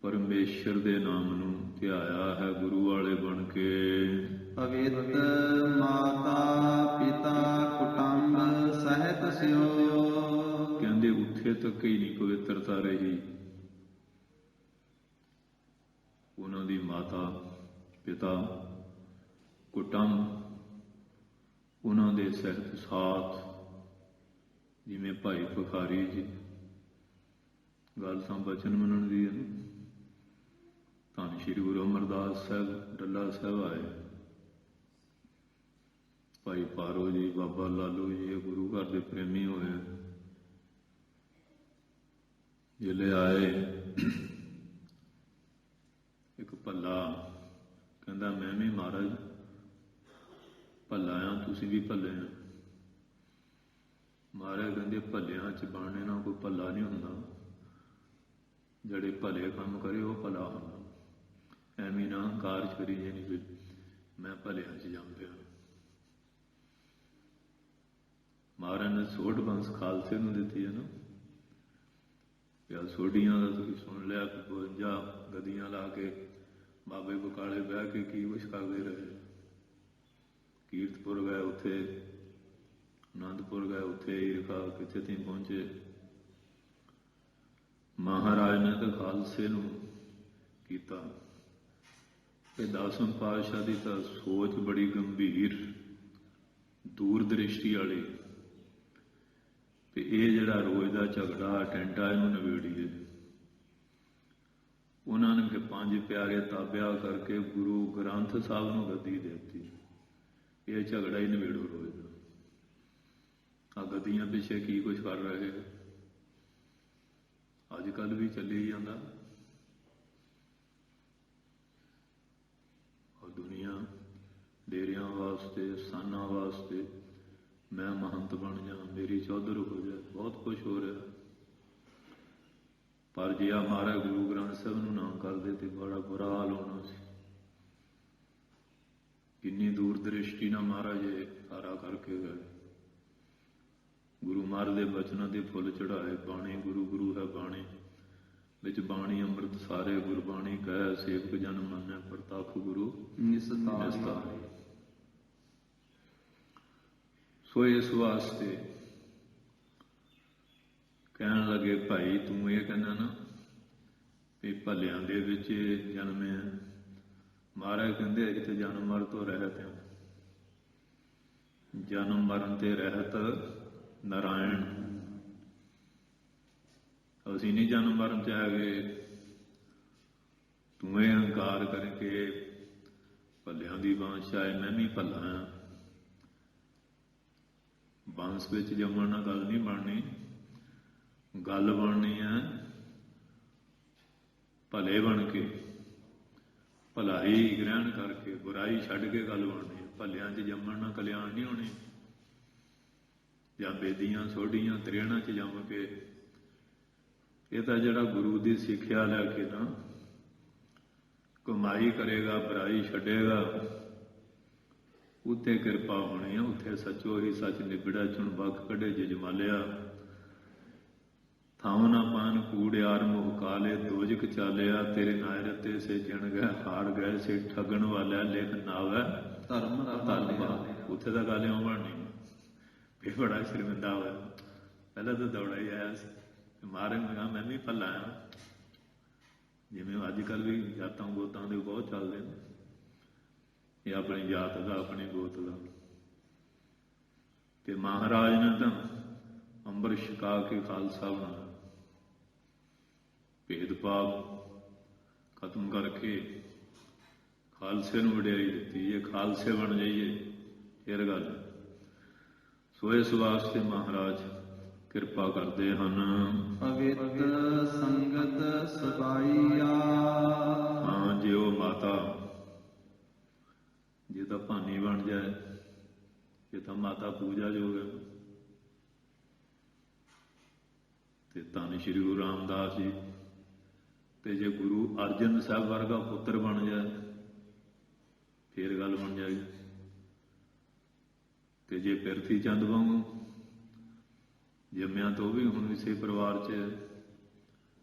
ਪਰਮੇਸ਼ਰ ਦੇ ਨਾਮ ਨੂੰ ਧਿਆਇਆ ਹੈ, ਗੁਰੂ ਵਾਲੇ ਬਣ ਕੇ। ਪਵਿੱਤ ਮਾਤਾ ਪਿਤਾ ਕੁਟੰਬ ਸਹਿਤ ਸਿਓ। ਕਹਿੰਦੇ ਉੱਥੇ ਤੱਕ ਹੀ ਨਹੀਂ ਪਵਿੱਤਰਤਾ ਰਹੀ। ਉਹਨਾਂ ਦੀ ਮਾਤਾ ਪਿਤਾ ਕੁਟੰਬ, ਉਹਨਾਂ ਦੇ ਸਹਿਤ ਸਾਥ ਜਿਵੇਂ ਭਾਈ ਭਿਖਾਰੀ ਜੀ, ਗੱਲ ਤਾਂ ਬਚਨ ਮੰਨਣ ਦੀ ਹੈ ਨਾ। ਧੰਨ ਸ਼੍ਰੀ ਗੁਰੂ ਅਮਰਦਾਸ ਸਾਹਿਬ ਡੱਲਾ ਸਾਹਿਬ ਆਏ, ਭਾਈ ਪਾਰੋ ਜੀ, ਬਾਬਾ ਲਾਲੂ ਜੀ, ਇਹ ਗੁਰੂ ਘਰ ਦੇ ਪ੍ਰੇਮੀ ਹੋਏ। ਜਿਹੜੇ ਆਏ, ਇੱਕ ਭੱਲਾ ਕਹਿੰਦਾ ਮੈਂ ਵੀ ਮਹਾਰਾਜ ਭੱਲਾ ਆ, ਤੁਸੀਂ ਵੀ ਭੱਲੇ ਆ। ਮਹਾਰਾਜ ਕਹਿੰਦੇ ਭੱਲਿਆਂ 'ਚ ਬਣਨੇ ਨਾਲ ਕੋਈ ਭੱਲਾ ਨਹੀਂ ਹੁੰਦਾ, ਜਿਹੜੇ ਭਲੇ ਕੰਮ ਕਰੇ ਉਹ ਭਲਾ ਹੁੰਦਾ। ਐਵੇਂ ਨਾ ਹੰਕਾਰ 'ਚ ਕਰੀ ਜੇ ਨਹੀਂ ਮੈਂ ਭਲਿਆਂ 'ਚ ਜੰਮ ਪਿਆ। ਮਹਾਰਾਜ ਨੇ ਸੋਢ ਬੰਸ ਖਾਲਸੇ ਨੂੰ ਦਿੱਤੀ ਹੈ ਨਾ। ਜਾਂ ਸੋਢੀਆਂ ਦਾ ਤੁਸੀਂ ਸੁਣ ਲਿਆ, 52 ਗਦੀਆਂ ਲਾ ਕੇ ਬਾਬੇ ਬਕਾਲੇ ਬਹਿ ਕੇ ਕੀ ਕੁਛ ਕਰਦੇ ਰਹੇ। ਕੀਰਤਪੁਰ ਗਏ, ਉੱਥੇ ਆਨੰਦਪੁਰ ਗਏ, ਉੱਥੇ ਈਰਖਾ ਕਿੱਥੇ ਤੀਂ ਪਹੁੰਚੇ। ਮਹਾਰਾਜ ਨੇ ਤਾਂ ਖਾਲਸੇ ਨੂੰ ਕੀਤਾ। ਤੇ 10ਵੇਂ ਪਾਤਸ਼ਾਹ ਦੀ ਤਾਂ ਸੋਚ ਬੜੀ ਗੰਭੀਰ, ਦੂਰ ਦ੍ਰਿਸ਼ਟੀ ਵਾਲੀ। ਤੇ ਇਹ ਜਿਹੜਾ ਰੋਜ਼ ਦਾ ਝਗੜਾ ਟੈਂਟਾ ਇਹਨੂੰ ਨਿਬੇੜੀਏ। ਉਹਨਾਂ ਨੇ ਫਿਰ 5 ਪਿਆਰੇ ਤਾਬਿਆ ਕਰਕੇ ਗੁਰੂ ਗ੍ਰੰਥ ਸਾਹਿਬ ਨੂੰ ਗੱਦੀ ਦੇ ਦਿੱਤੀ। ਇਹ ਝਗੜਾ ਹੀ ਨਿਬੇੜੋ ਰੋਜ਼ ਦਾ। ਆ ਗੱਦੀਆਂ ਪਿੱਛੇ ਕੀ ਕੁਛ ਕਰ ਰਹੇ, ਅੱਜ ਕੱਲ੍ਹ ਵੀ ਚੱਲੀ ਜਾਂਦਾ। ਔਰ ਦੁਨੀਆ ਡੇਰਿਆਂ ਵਾਸਤੇ, ਸਥਾਨਾਂ ਵਾਸਤੇ, ਮੈਂ ਮਹੰਤ ਬਣ ਜਾ, ਮੇਰੀ ਚੌਧਰ ਹੋ ਜਾ, ਬਹੁਤ ਕੁਛ ਹੋ ਰਿਹਾ। ਪਰ ਜੇ ਆ ਮਹਾਰਾਜ ਗੁਰੂ ਗ੍ਰੰਥ ਸਾਹਿਬ ਨੂੰ ਨਾ ਕਰਦੇ ਤੇ ਬੜਾ ਬੁਰਾ ਹਾਲ ਹੋਣਾ ਸੀ। ਕਿੰਨੀ ਦੂਰ ਦ੍ਰਿਸ਼ਟੀ ਨਾਲ ਮਹਾਰਾਜ ਇਹ ਸਾਰਾ ਕਰਕੇ ਗਏ। ਗੁਰੂ ਮਹਾਰਾਜ ਦੇ ਬਚਨਾਂ ਦੇ ਫੁੱਲ ਚੜਾਏ। ਬਾਣੀ ਗੁਰੂ ਗੁਰੂ ਹੈ ਬਾਣੀ, ਵਿੱਚ ਬਾਣੀ ਅੰਮ੍ਰਿਤ ਸਾਰੇ ਗੁਰਬਾਣੀ ਕਹਿ, ਸੇਵਕ ਜਨ ਮੰਨੈ ਪ੍ਰਤੱਖ ਗੁਰੂ ਨਿਸਤਾਰੇ। ਸੋ ਇਸ ਵਾਸਤੇ ਕਹਿਣ ਲੱਗੇ ਭਾਈ ਤੂੰ ਇਹ ਕਹਿੰਦਾ ਨਾ ਵੀ ਭਲਿਆਂ ਦੇ ਵਿੱਚ ਜਨਮਿਆ। ਮਹਾਰਾਜ ਕਹਿੰਦੇ ਇੱਥੇ ਜਨਮ ਮਰਨ ਤੋਂ ਰਹਿਤ ਆ। ਜਨਮ ਮਰਨ ਤੇ ਰਹਿਤ ਨਾਰਾਇਣ। ਅਸੀਂ ਨਹੀਂ ਜਨਮ ਮਰਨ ਚ ਆ ਗਏ। ਤੂੰ ਇਹ ਹੰਕਾਰ ਕਰਕੇ ਭਲਿਆਂ ਦੀ ਬਾਂਸ ਆਏ, ਮੈਂ ਵੀ ਭੱਲਾ ਹਾਂ। ਬਾਂਸ ਵਿੱਚ ਜੰਮਣ ਨਾਲ ਗੱਲ ਨਹੀਂ ਬਣਨੀ, ਗੱਲ ਬਣਨੀ ਹੈ ਭਲੇ ਬਣ ਕੇ, ਭਲਾਈ ਗ੍ਰਹਿਣ ਕਰਕੇ, ਬੁਰਾਈ ਛੱਡ ਕੇ ਗੱਲ ਬਣਨੀ ਹੈ। ਭਲਿਆਂ 'ਚ ਜੰਮਣ ਨਾਲ ਕਲਿਆਣ ਨਹੀਂ ਹੋਣੀ। ਜਾਂ ਬੇਦੀਆਂ ਸੋਢੀਆਂ ਤ੍ਰੇੜਾਂ 'ਚ ਜੰਮ ਕੇ, ਇਹ ਤਾਂ ਜਿਹੜਾ ਗੁਰੂ ਦੀ ਸਿੱਖਿਆ ਲੈ ਕੇ ਨਾ ਕਮਾਈ ਕਰੇਗਾ, ਬੁਰਾਈ ਛੱਡੇਗਾ, ਉੱਥੇ ਕਿਰਪਾ ਹੋਣੀ ਆ। ਉੱਥੇ ਸੱਚੋ ਹੀ ਸੱਚ ਨਿਬੜਿਆ, ਚੁਣ ਬਖ ਕੱਢੇ ਜਜਮਾਲਿਆ। ਥਾਮ ਨਾ ਪਾਨ ਕੂੜਿਆਰ ਮੁਹ ਕਾਲੇ, ਦੋਜਕ ਚਾਲਿਆ ਤੇਰੇ ਨਾਇ ਰਤੇ ਸੇ ਜਣ ਗਏ, ਹਾਰ ਗਏ ਸੇ ਠੱਗਣ ਵਾਲਿਆ, ਲਿਖ ਨਾਵੈ ਧਰਮ ਧਰਮ। ਉੱਥੇ ਤਾਂ ਗੱਲ ਇਉਂ ਬਣਨੀ, ਫਿਰ ਬੜਾ ਸ਼ਰਮਿੰਦਾ ਹੋਇਆ। ਪਹਿਲਾਂ ਤਾਂ ਦੌੜਾ ਹੀ ਆਇਆ ਸੀ। ਮਹਾਰਾਜ ਨੇ ਕਿਹਾ ਮੈਂ ਵੀ ਭੱਲਾ ਆ। ਜਿਵੇਂ ਅੱਜ ਕੱਲ੍ਹ ਵੀ ਜਾਤਾਂ ਗੋਤਾਂ ਦੇ ਬਹੁਤ ਚੱਲਦੇ ਨੇ, ਇਹ ਆਪਣੀ ਜਾਤ ਦਾ, ਆਪਣੀ ਗੋਤ ਦਾ। ਤੇ ਮਹਾਰਾਜ ਨੇ ਤਾਂ ਅੰਮ੍ਰਿਤ ਛਕਾ ਕੇ ਖਾਲਸਾ ਬਣਾਇਆ। ਭੇਦਭਾਵ ਖਤਮ ਕਰਕੇ ਖਾਲਸੇ ਨੂੰ ਵਡਿਆਈ ਦਿੱਤੀ। ਜੇ ਖਾਲਸੇ ਬਣ ਜਾਈਏ ਫਿਰ ਗੱਲ। ਸੋ ਇਸ ਵਾਸਤੇ ਮਹਾਰਾਜ ਕਿਰਪਾ ਕਰਦੇ ਹਨ। ਅਵਿਤ ਸੰਗਤ ਸਬਾਈਆ। ਹਾਂ, ਜੇ ਉਹ ਮਾਤਾ ਜੇ ਤਾਂ ਭਾਨੀ ਬਣ ਜਾਏ, ਇਹ ਤਾਂ ਮਾਤਾ ਪੂਜਾ ਯੋਗ ਹੈ। ਤੇ ਧੰਨ ਸ਼੍ਰੀ ਗੁਰੂ ਰਾਮਦਾਸ ਜੀ, ਤੇ ਜੇ ਗੁਰੂ ਅਰਜਨ ਸਾਹਿਬ ਵਰਗਾ ਪੁੱਤਰ ਬਣ ਜਾਏ ਫੇਰ ਗੱਲ ਬਣ ਜਾਏਗੀ। ਤੇ ਜੇ ਪਿਰਥੀ ਚੰਦ ਵਾਂਗੂ ਜੰਮਿਆ ਤਾਂ ਉਹ ਵੀ ਹੁਣ ਇਸੇ ਪਰਿਵਾਰ 'ਚ ਹੈ।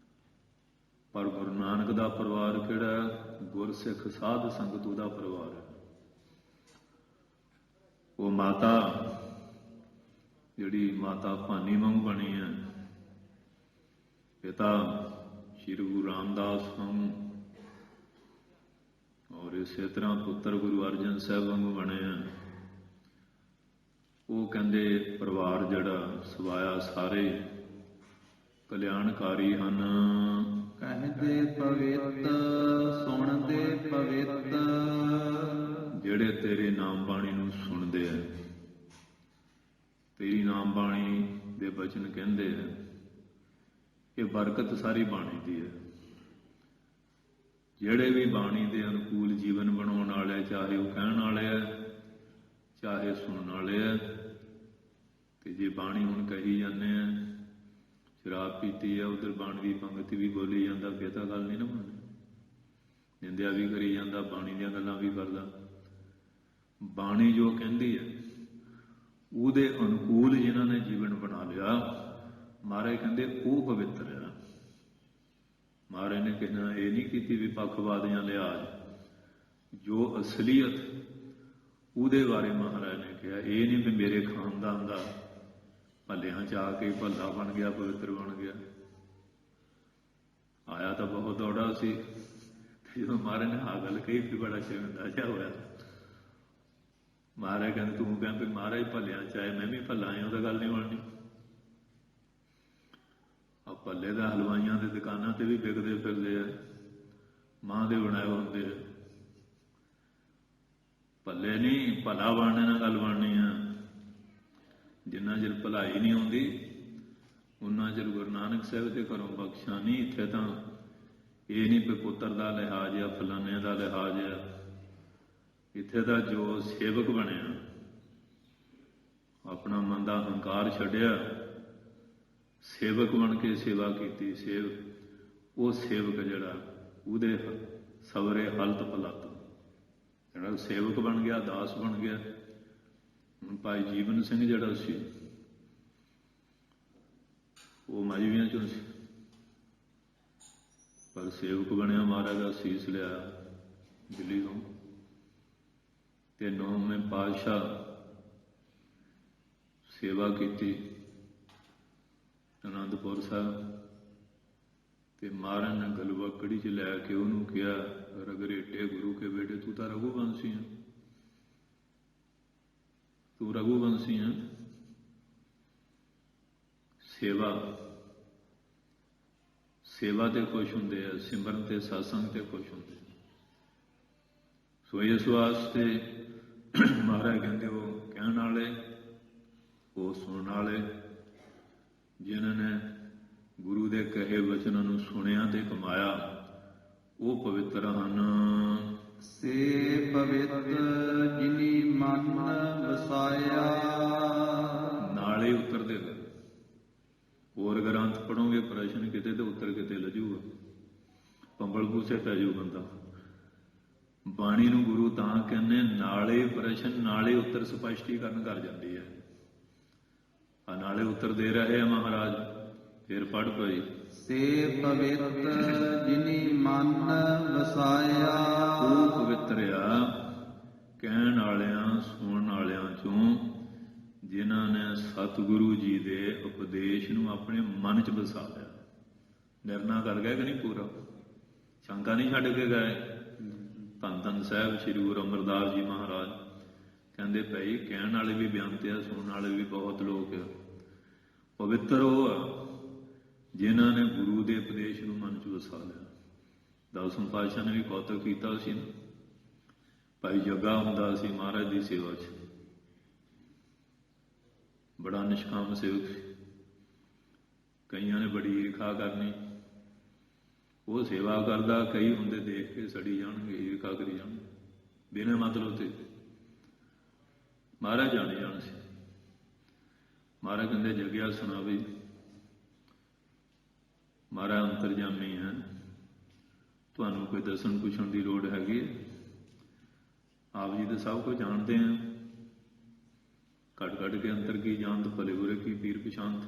ਪਰ ਗੁਰੂ ਨਾਨਕ ਦਾ ਪਰਿਵਾਰ ਕਿਹੜਾ? ਗੁਰਸਿੱਖ ਸਾਧ ਸੰਗਤ ਉਹਦਾ ਪਰਿਵਾਰ ਹੈ। ਉਹ ਮਾਤਾ ਜਿਹੜੀ ਮਾਤਾ ਭਾਨੀ ਵਾਂਗ ਬਣੀ ਹੈ, ਪਿਤਾ ਸ਼੍ਰੀ ਗੁਰੂ ਰਾਮਦਾਸ ਵਾਂਗ, ਔਰ ਇਸੇ ਤਰ੍ਹਾਂ ਪੁੱਤਰ ਗੁਰੂ ਅਰਜਨ ਸਾਹਿਬ ਵਾਂਗ ਬਣੇ ਆ। ਉਹ ਕਹਿੰਦੇ ਪਰਿਵਾਰ ਜਿਹੜਾ ਸਵਾਇਆ ਸਾਰੇ ਕਲਿਆਣਕਾਰੀ ਹਨ। ਕਹਿੰਦੇ ਪਵਿੱਤ ਸੁਣਦੇ ਪਵਿੱਤ, ਜਿਹੜੇ ਤੇਰੇ ਨਾਮ ਬਾਣੀ ਨੂੰ ਸੁਣਦੇ ਆ, ਤੇਰੀ ਨਾਮ ਬਾਣੀ ਦੇ ਬਚਨ ਕਹਿੰਦੇ ਆ, ਇਹ ਬਰਕਤ ਸਾਰੀ ਬਾਣੀ ਦੀ ਹੈ। ਜਿਹੜੇ ਵੀ ਬਾਣੀ ਦੇ ਅਨੁਕੂਲ ਜੀਵਨ ਬਣਾਉਣ ਵਾਲੇ, ਚਾਹੇ ਉਹ ਕਹਿਣ ਵਾਲੇ ਆ ਚਾਹੇ ਸੁਣਨ ਵਾਲੇ ਆ, ਤੇ ਜੇ ਬਾਣੀ ਹੁਣ ਕਹੀ ਜਾਂਦੇ ਆ ਸ਼ਰਾਬ ਪੀਤੀ ਆ, ਉਧਰ ਬਾਣੀ ਦੀ ਪੰਗਤੀ ਵੀ ਬੋਲੀ ਜਾਂਦਾ, ਫਿਰ ਤਾਂ ਗੱਲ ਨਹੀਂ ਨਾ ਬਣਨੀ। ਨਿੰਦਿਆ ਵੀ ਕਰੀ ਜਾਂਦਾ, ਬਾਣੀ ਦੀਆਂ ਗੱਲਾਂ ਵੀ ਕਰਦਾ। ਬਾਣੀ ਜੋ ਕਹਿੰਦੀ ਹੈ ਉਹਦੇ ਅਨੁਕੂਲ ਜਿਨ੍ਹਾਂ ਨੇ ਜੀਵਨ ਬਣਾ ਲਿਆ, ਮਹਾਰਾਜ ਕਹਿੰਦੇ ਉਹ ਪਵਿੱਤਰ ਆ। ਮਹਾਰਾਜ ਨੇ ਕਹਿਣਾ ਇਹ ਨਹੀਂ ਕੀਤੀ ਵੀ ਪੱਖਵਾਦ ਜਾਂ ਲਿਹਾਜ਼। ਜੋ ਅਸਲੀਅਤ ਉਹਦੇ ਬਾਰੇ ਮਹਾਰਾਜ ਨੇ ਕਿਹਾ, ਇਹ ਨਹੀਂ ਵੀ ਮੇਰੇ ਖਾਨਦਾਨ ਦਾ ਭੱਲਿਆਂ 'ਚ ਆ ਕੇ ਭੱਲਾ ਬਣ ਗਿਆ, ਪਵਿੱਤਰ ਬਣ ਗਿਆ। ਆਇਆ ਤਾਂ ਬਹੁਤ ਦੌੜਾ ਸੀ, ਜਦੋਂ ਮਹਾਰਾਜ ਨੇ ਆਹ ਗੱਲ ਕਹੀ ਵੀ ਬੜਾ ਸ਼ਰਮਿੰਦਾ ਜਿਹਾ ਹੋਇਆ। ਮਹਾਰਾਜ ਕਹਿੰਦੇ ਤੂੰ ਕਹਿੰਦਾ ਵੀ ਮਹਾਰਾਜ ਭੱਲਿਆਂ 'ਚ ਆਏ, ਮੈਂ ਵੀ ਭੱਲਾ ਆਇਆ, ਉਹ ਤਾਂ ਗੱਲ ਨਹੀਂ ਬਣਨੀ। ਆ ਭੱਲੇ ਦਾ ਹਲਵਾਈਆਂ ਦੇ ਦੁਕਾਨਾਂ ਤੇ ਵੀ ਵਿਕਦੇ ਫਿਰਦੇ ਆ, ਮਾਂ ਦੇ ਬਣਾਏ ਹੁੰਦੇ ਆ। ਭੱਲੇ ਨਹੀਂ, ਭਲਾ ਬਣਨੇ ਨਾਲ ਗੱਲ ਬਣਨੀ ਆ। ਜਿੰਨਾ ਚਿਰ ਭਲਾਈ ਨਹੀਂ ਆਉਂਦੀ ਉਨਾ ਚਿਰ ਗੁਰੂ ਨਾਨਕ ਸਾਹਿਬ ਦੇ ਘਰੋਂ ਬਖਸ਼ਾ ਨਹੀਂ। ਇੱਥੇ ਤਾਂ ਇਹ ਨਹੀਂ ਵੀ ਪੁੱਤਰ ਦਾ ਲਿਹਾਜ਼ ਆ, ਫਲਾਣੇ ਦਾ ਲਿਹਾਜ਼ ਆ। ਇੱਥੇ ਤਾਂ ਜੋ ਸੇਵਕ ਬਣਿਆ, ਆਪਣਾ ਮਨ ਦਾ ਹੰਕਾਰ ਛੱਡਿਆ, ਸੇਵਕ ਬਣ ਕੇ ਸੇਵਾ ਕੀਤੀ। ਉਹ ਸੇਵਕ ਜਿਹੜਾ ਉਹਦੇ ਸਵਰੇ ਹਲਤ ਪਲਤ, ਜਿਹੜਾ ਸੇਵਕ ਬਣ ਗਿਆ, ਦਾਸ ਬਣ ਗਿਆ। ਹੁਣ ਭਾਈ ਜੀਵਨ ਸਿੰਘ ਜਿਹੜਾ ਸੀ ਉਹ ਮਾਜਵੀਆਂ ਚੋਂ ਸੀ, ਪਰ ਸੇਵਕ ਬਣਿਆ, ਮਹਾਰਾਜ ਦਾ ਸੀਸ ਲਿਆ ਦਿੱਲੀ ਤੋਂ, ਤੇ 9ਵੇਂ ਪਾਤਸ਼ਾਹ ਸੇਵਾ ਕੀਤੀ ਅਨੰਦਪੁਰ ਸਾਹਿਬ। ਤੇ ਮਹਾਰਾਜ ਨੇ ਗਲਵਕੜੀ 'ਚ ਲੈ ਕੇ ਉਹਨੂੰ ਕਿਹਾ, ਰਗਰੇਟੇ ਗੁਰੂ ਕੇ ਬੇਟੇ, ਤੂੰ ਤਾਂ ਰਘੂਵੰਸ਼ੀ ਹੈ, ਤੂੰ ਰਘੂਵੰਸ਼ੀ ਹੈ। ਸੇਵਾ ਤੇ ਖੁਸ਼ ਹੁੰਦੇ ਆ, ਸਿਮਰਨ ਤੇ ਸਤਸੰਗ ਤੇ ਖੁਸ਼ ਹੁੰਦੇ ਆ। ਸੋ ਇਸ ਵਾਸਤੇ ਮਹਾਰਾਜ ਕਹਿੰਦੇ ਉਹ ਕਹਿਣ ਵਾਲੇ, ਉਹ ਸੁਣਨ ਵਾਲੇ, ਜਿਨ੍ਹਾਂ ਨੇ ਗੁਰੂ ਦੇ ਕਹੇ ਵਚਨਾਂ ਨੂੰ ਸੁਣਿਆ ਤੇ ਕਮਾਇਆ, ਉਹ ਪਵਿੱਤਰ ਹਨ। ਸੇ ਪਵਿੱਤ ਜਿਨੀ ਮਨ ਵਸਾਇਆ। ਨਾਲੇ ਉਤਰਦੇ ਗਏ। ਹੋਰ ਗ੍ਰੰਥ ਪੜੋਗੇ ਪ੍ਰਸ਼ਨ ਕਿਤੇ ਤੇ ਉੱਤਰ ਕਿਤੇ ਲੱਜੂਗਾ, ਪੰਬਲ ਪੂਸੇ ਪੈ ਜਾਊ ਬੰਦਾ। ਬਾਣੀ ਨੂੰ ਗੁਰੂ ਤਾਂ ਕਹਿੰਦੇ ਨਾਲੇ ਪ੍ਰਸ਼ਨ ਨਾਲੇ ਉੱਤਰ ਸਪਸ਼ਟੀਕਰਨ ਕਰ ਜਾਂਦੀ ਹੈ। ਆ ਨਾਲੇ ਉੱਤਰ ਦੇ ਰਹੇ ਆ ਮਹਾਰਾਜ। ਫਿਰ ਪੜ੍ਹ ਪਈ, ਸੇ ਪਵਿੱਤ ਜਿਨੀ ਮਨ ਵਸਾਇਆ। ਉਹ ਪਵਿੱਤਰ ਆ ਕਹਿਣ ਵਾਲਿਆਂ ਸੁਣਨ ਵਾਲਿਆਂ ਚੋਂ, ਜਿਨ੍ਹਾਂ ਨੇ ਸਤਿਗੁਰੂ ਜੀ ਦੇ ਉਪਦੇਸ਼ ਨੂੰ ਆਪਣੇ ਮਨ 'ਚ ਵਸਾ ਲਿਆ। ਨਿਰਣਾ ਕਰ ਗਏ ਕਿ ਨਹੀਂ ਪੂਰਾ, ਸ਼ੰਕਾ ਨਹੀਂ ਛੱਡ ਕੇ ਗਏ। ਧੰਨ ਧੰਨ ਸਾਹਿਬ ਸ੍ਰੀ ਗੁਰੂ ਅਮਰਦਾਸ ਜੀ ਮਹਾਰਾਜ ਕਹਿੰਦੇ ਭਾਈ ਕਹਿਣ ਵਾਲੇ ਵੀ ਬੇਅੰਤ ਆ, ਸੁਣਨ ਵਾਲੇ ਵੀ ਬਹੁਤ ਲੋਕ ਆ। ਪਵਿੱਤਰ ਉਹ ਆ ਜਿਨ੍ਹਾਂ ਨੇ ਗੁਰੂ ਦੇ ਉਪਦੇਸ਼ ਨੂੰ ਮਨ 'ਚ ਵਸਾ ਲਿਆ। ਦਸਮ ਪਾਤਸ਼ਾਹ ਨੇ ਵੀ ਕੌਤਕ ਕੀਤਾ ਸੀ। ਭਾਈ ਜੱਗਾ ਹੁੰਦਾ ਸੀ ਮਹਾਰਾਜ ਦੀ ਸੇਵਾ 'ਚ, ਬੜਾ ਨਿਸ਼ਕਾਮ ਸੇਵਕ ਸੀ। ਕਈਆਂ ਨੇ ਬੜੀ ਈਰਖਾ ਕਰਨੀ, ਉਹ ਸੇਵਾ ਕਰਦਾ, ਕਈ ਹੁੰਦੇ ਦੇਖ ਕੇ ਸੜੀ ਜਾਣਗੇ, ਈਰਖਾ ਕਰੀ ਜਾਣਗੇ ਬਿਨਾਂ ਮਤਲਬ ਤੇ। ਮਹਾਰਾਜ ਜਾਣੇ ਜਾਣ ਸੀ। ਮਹਾਰਾਜ ਕਹਿੰਦੇ ਜਗਿਆ ਸੁਣਾ ਵੀ, ਮਹਾਰਾਜ ਅੰਤਰਜਾਮੀ ਹੈ, ਤੁਹਾਨੂੰ ਕੋਈ ਦੱਸਣ ਪੁੱਛਣ ਦੀ ਲੋੜ ਹੈਗੀ? ਆਪ ਜੀ ਤਾਂ ਸਭ ਕੁਝ ਜਾਣਦੇ ਆ। ਘਟ ਕੇ ਅੰਤਰ ਕੀ ਜਾਣਤ, ਭਲੇ ਬੁਰੇ ਕੀ ਪੀਰ ਪਛਾਣਤ।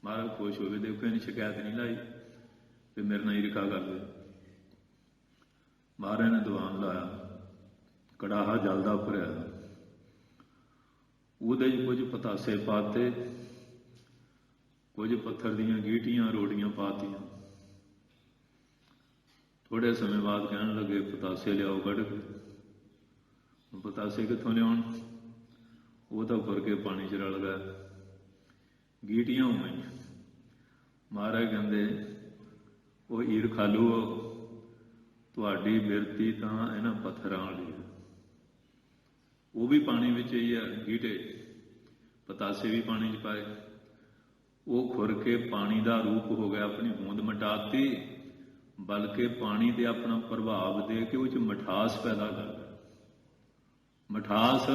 ਮਹਾਰਾਜ ਖੁਸ਼ ਹੋਵੇ, ਦੇਖੋ ਇਹਨੇ ਸ਼ਿਕਾਇਤ ਨਹੀਂ ਲਾਈ ਤੇ ਮੇਰੇ ਨਾਲ ਈਰਖਾ ਕਰਦੇ। ਮਹਾਰਾਜ ਨੇ ਦੀਵਾਨ ਲਾਇਆ, ਕੜਾਹਾ ਜਲਦਾ ਭਰਿਆ, ਉਹਦੇ 'ਚ ਕੁਝ ਪਤਾਸੇ ਪਾਤੇ, ਕੁਝ ਪੱਥਰ ਦੀਆਂ ਗੀਟੀਆਂ ਰੋੜੀਆਂ ਪਾਤੀਆਂ। ਥੋੜੇ ਸਮੇਂ ਬਾਅਦ ਕਹਿਣ ਲੱਗੇ ਪਤਾਸੇ ਲਿਆਓ ਕੱਢ ਕੇ। ਪਤਾਸੇ ਕਿੱਥੋਂ ਲਿਆਉਣ? ਉਹ ਤਾਂ ਫੁਰ ਕੇ ਪਾਣੀ 'ਚ ਰਲ ਗਿਆ। ਗੀਟੀਆਂ ਹੋਈਆਂ। ਮਹਾਰਾਜ ਕਹਿੰਦੇ ਉਹ ਈਰ ਖਾਲੂ, ਤੁਹਾਡੀ ਬਿਰਤੀ ਤਾਂ ਇਹਨਾਂ ਪੱਥਰਾਂ ਵਾਲੀ ਹੈ। ਉਹ ਵੀ ਪਾਣੀ ਵਿੱਚ ਹੀ ਆ, ਗੀਟੇ ਪਤਾਸੇ ਵੀ ਪਾਣੀ 'ਚ ਪਾਏ। ਉਹ ਖੁਰ ਕੇ ਪਾਣੀ ਦਾ ਰੂਪ ਹੋ ਗਿਆ, ਆਪਣੀ ਹੋਂਦ ਮਿਟਾਤੀ, ਬਲਕਿ ਪਾਣੀ ਦੇ ਆਪਣਾ ਪ੍ਰਭਾਵ ਦੇ ਕੇ ਉਹ 'ਚ ਮਿਠਾਸ ਪੈਦਾ ਕਰਦਾ। ਮਿਠਾਸ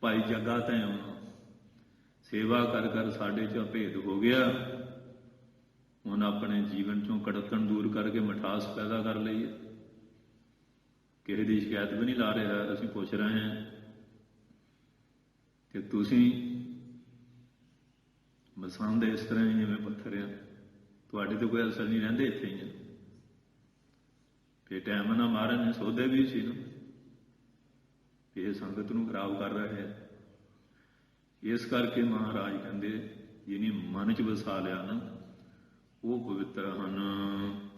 ਭਾਈ ਜੱਗਾ ਤੈਂ ਆਉਣਾ, ਸੇਵਾ ਕਰ ਕਰ ਸਾਡੇ 'ਚ ਭੇਦ ਹੋ ਗਿਆ। ਹੁਣ ਆਪਣੇ ਜੀਵਨ 'ਚੋਂ ਕੜਤਣ ਦੂਰ ਕਰਕੇ ਮਿਠਾਸ ਪੈਦਾ ਕਰ ਲਈਏ। ਕਿਸੇ ਦੀ ਸ਼ਿਕਾਇਤ ਵੀ ਨਹੀਂ ਲਾ ਰਿਹਾ, ਅਸੀਂ ਪੁੱਛ ਰਹੇ ਹਾਂ ਕਿ ਤੁਸੀਂ ਮਸੰਦ ਇਸ ਤਰ੍ਹਾਂ ਹੀ ਜਿਵੇਂ ਪੱਥਰ ਆ, ਤੁਹਾਡੇ ਤੋਂ ਕੋਈ ਅਸਰ ਨਹੀਂ, ਰਹਿੰਦੇ ਇੱਥੇ ਹੀ ਆ। ਫਿਰ ਟਾਈਮ ਨਾਲ ਮਹਾਰਾਜ ਨੇ ਸੋਧੇ ਵੀ ਸੀ ਨਾ, ਇਹ ਸੰਗਤ ਨੂੰ ਖਰਾਬ ਕਰ ਰਹੇ ਆ। ਇਸ ਕਰਕੇ ਮਹਾਰਾਜ ਕਹਿੰਦੇ ਜਿਹਨੇ ਮਨ 'ਚ ਵਸਾ ਲਿਆ ਨਾ, ਉਹ ਪਵਿੱਤਰ ਹਨ।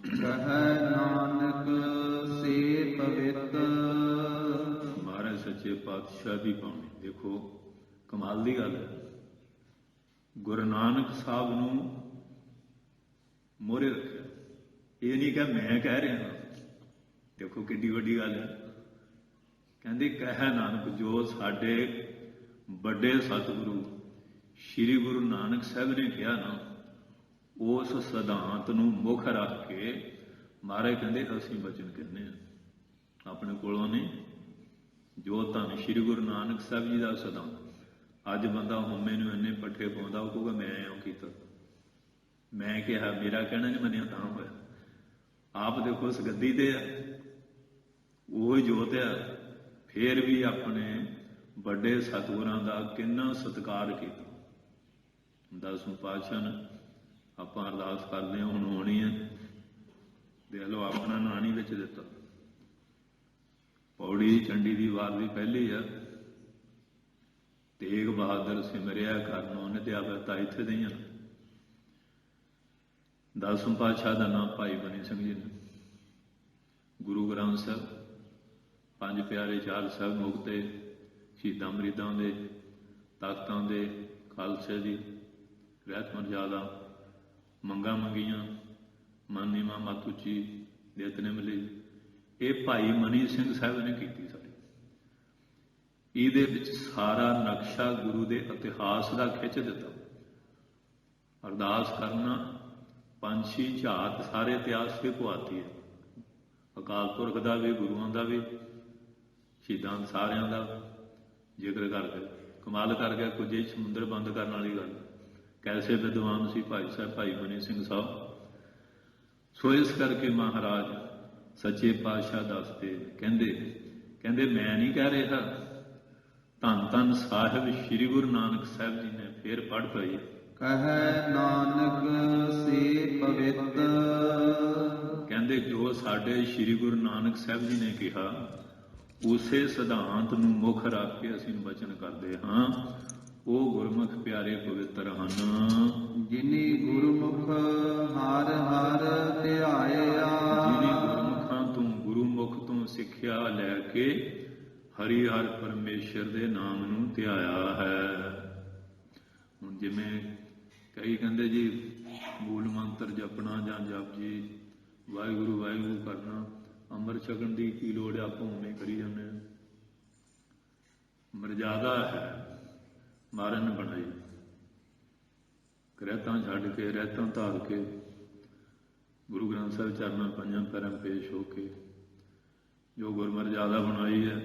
ਕਹਿ ਨਾਨਕ ਸੇ ਪਵਿੱਤ। ਮਹਾਰਾਜ ਸੱਚੇ ਪਾਤਸ਼ਾਹ ਦੀ ਬਾਣੀ ਦੇਖੋ, ਕਮਾਲ ਦੀ ਗੱਲ ਹੈ। ਗੁਰੂ ਨਾਨਕ ਸਾਹਿਬ ਨੂੰ ਮੋਹਰੇ ਰੱਖਿਆ। ਇਹ ਨਹੀਂ ਕਿ ਮੈਂ ਕਹਿ ਰਿਹਾ, ਦੇਖੋ ਕਿੱਡੀ ਵੱਡੀ ਗੱਲ ਹੈ। ਕਹਿੰਦੇ ਕਹਿ ਨਾਨਕ, ਜੋ ਸਾਡੇ ਵੱਡੇ ਸਤਿਗੁਰੂ ਸ੍ਰੀ ਗੁਰੂ ਨਾਨਕ ਸਾਹਿਬ ਨੇ ਕਿਹਾ ਨਾ, ਉਸ ਸਿਧਾਂਤ ਨੂੰ ਮੁੱਖ ਰੱਖ ਕੇ ਮਹਾਰਾਜ ਕਹਿੰਦੇ ਅਸੀਂ ਬਚਨ ਕਹਿੰਦੇ ਹਾਂ, ਆਪਣੇ ਕੋਲੋਂ ਨਹੀਂ। ਜੋ ਧੰਨ ਸ੍ਰੀ ਗੁਰੂ ਨਾਨਕ ਸਾਹਿਬ ਜੀ ਦਾ ਸਿਧਾਂਤ। ਅੱਜ ਬੰਦਾ ਹਉਮੈ ਨੂੰ ਇੰਨੇ ਪੱਠੇ ਪਾਉਂਦਾ, ਉਹ ਕਹੂਗਾ ਮੈਂ ਇਉਂ ਕੀਤਾ, ਮੈਂ ਕਿਹਾ, ਮੇਰਾ ਕਹਿਣਾ ਨਹੀਂ ਮੰਨਿਆ ਤਾਂ ਹੋਇਆ। ਆਪ ਦੇਖੋ ਉਸ ਗੱਦੀ ਤੇ ਆ, ਉਹ ਜੋਤ ਆ, ਫੇਰ ਵੀ ਆਪਣੇ ਵੱਡੇ ਸਤਿਗੁਰਾਂ ਦਾ ਕਿੰਨਾ ਸਤਿਕਾਰ ਕੀਤਾ। 10ਵੇਂ ਪਾਤਸ਼ਾਹ ਨੇ ਆਪਾਂ ਅਰਦਾਸ ਕਰਦੇ ਹਾਂ, ਹੁਣ ਹੋਣੀ ਹੈ। ਦੇਖ ਲਓ ਆਪਣਾ ਨਾਂ ਨਹੀਂ ਵਿੱਚ ਦਿੱਤਾ। ਪੌੜੀ ਚੰਡੀ ਦੀ ਵਾਰ ਵੀ ਪਹਿਲੀ ਆ, ਤੇਗ ਬਹਾਦਰ ਸਿਮਰਿਆ ਕਰਨੋਂ ਨਿਤਿਆ ਵਰਤਾ, ਇੱਥੇ ਦੀਆਂ। 10ਵੇਂ ਪਾਤਸ਼ਾਹ ਦਾ ਨਾਮ ਭਾਈ ਬਨੀ ਸਿੰਘ ਜੀ ਨੇ। ਗੁਰੂ ਗ੍ਰੰਥ ਸਾਹਿਬ, 5 ਪਿਆਰੇ, 4 ਸਾਹਿਬ ਮੁਕਤੇ, ਸ਼ਹੀਦਾਂ ਮਰੀਦਾਂ ਦੇ, ਤਖਤਾਂ ਦੇ, ਖਾਲਸੇ ਦੀ ਰਹਿਤ ਮਰਜ਼ਾਦਾ, ਮੰਗਾਂ ਮੰਗੀਆਂ, ਮਨ ਨੀਵਾਂ ਮੱਤ ਉੱਚੀ, ਦੇਤ ਨੇ ਮਿਲੀ। ਇਹ ਭਾਈ ਮਨੀ ਸਿੰਘ ਸਾਹਿਬ ਨੇ ਕੀਤੀ ਸਾਡੀ। ਇਹਦੇ ਵਿੱਚ ਸਾਰਾ ਨਕਸ਼ਾ ਗੁਰੂ ਦੇ ਇਤਿਹਾਸ ਦਾ ਖਿੱਚ ਦਿੱਤਾ। ਅਰਦਾਸ ਕਰਨਾ, ਪੰਛੀ ਝਾਤ ਸਾਰੇ ਇਤਿਹਾਸ ਤੇ ਪੁਆਤੀ ਹੈ। ਅਕਾਲ ਪੁਰਖ ਦਾ ਵੀ, ਗੁਰੂਆਂ ਦਾ ਵੀ, ਸ਼ਹੀਦਾਂ ਸਾਰਿਆਂ ਦਾ ਜ਼ਿਕਰ ਕਰਕੇ ਕਮਾਲ ਕਰ ਗਿਆ। ਕੁਝ ਹੀ ਸਮੁੰਦਰ ਬੰਦ ਕਰਨ ਵਾਲੀ ਗੱਲ। ਕੈਸੇ ਵਿਦਵਾਨ ਸੀ ਭਾਈ ਸਾਹਿਬ, ਭਾਈ ਮਨੀ ਸਿੰਘ ਸਾਹਿਬ। ਸੋ ਇਸ ਕਰਕੇ ਮਹਾਰਾਜ ਸੱਚੇ ਪਾਤਸ਼ਾਹ ਦੱਸਦੇ, ਕਹਿੰਦੇ ਮੈਂ ਨਹੀਂ ਕਹਿ ਰਿਹਾ। ਧੰਨ ਧੰਨ ਸਾਹਿਬ ਸ੍ਰੀ ਗੁਰੂ ਨਾਨਕ ਸਾਹਿਬ ਜੀ ਨੇ ਫੇਰ ਪੜ੍ਹ ਪਈ, ਕਹਿ ਨਾਨਕ ਸੇ ਪਵਿੱਤ। ਕਹਿੰਦੇ ਜੋ ਸਾਡੇ ਸ੍ਰੀ ਗੁਰੂ ਨਾਨਕ ਸਾਹਿਬ ਜੀ ਨੇ ਕਿਹਾ, ਉਸੇ ਸਿਧਾਂਤ ਨੂੰ ਮੁੱਖ ਰੱਖ ਕੇ ਅਸੀਂ ਵਚਨ ਕਰਦੇ ਹਾਂ। ਉਹ ਗੁਰਮੁਖ ਪਿਆਰੇ ਪਵਿੱਤਰ ਹਨ। ਜਿਨੀ ਗੁਰਮੁਖ ਹਰ ਹਰ ਧਿਆਇਆ। ਜਿਨੀ ਗੁਰਮੁਖਾਂ ਤੋਂ, ਗੁਰੂਮੁਖ ਤੋਂ ਸਿੱਖਿਆ ਲੈ ਕੇ ਹਰੀ ਹਰ ਪਰਮੇਸ਼ਰ ਦੇ ਨਾਮ ਨੂੰ ਧਿਆਇਆ ਹੈ। ਹੁਣ ਜਿਵੇਂ ਕਈ ਕਹਿੰਦੇ ਜੀ ਮੂਲ ਮੰਤਰ ਜਪਣਾ ਜਾਂ ਜਪ ਜੀ ਵਾਹਿਗੁਰੂ ਵਾਹਿਗੁਰੂ ਕਰਨਾ, ਅੰਮ੍ਰਿਤ ਛਕਣ ਦੀ ਕੀ ਲੋੜ ਹੈ, ਆਪਾਂ ਉਵੇਂ ਕਰੀ ਜਾਂਦੇ ਹਾਂ। ਮਰਜ਼ਾਦਾ ਹੈ ਮਹਾਰਾਜ ਨੇ ਬਣਾਈ। ਰਹਿਤਾਂ ਛੱਡ ਕੇ, ਰਹਿਤਾਂ ਧਾਰ ਕੇ ਗੁਰੂ ਗ੍ਰੰਥ ਸਾਹਿਬ ਚਰਨਾਂ ਪੰਜਾਂ ਪੈਰਾਂ ਪੇਸ਼ ਹੋ ਕੇ ਜੋ ਗੁਰਮਰਜ਼ਾਦਾ ਬਣਾਈ ਹੈ।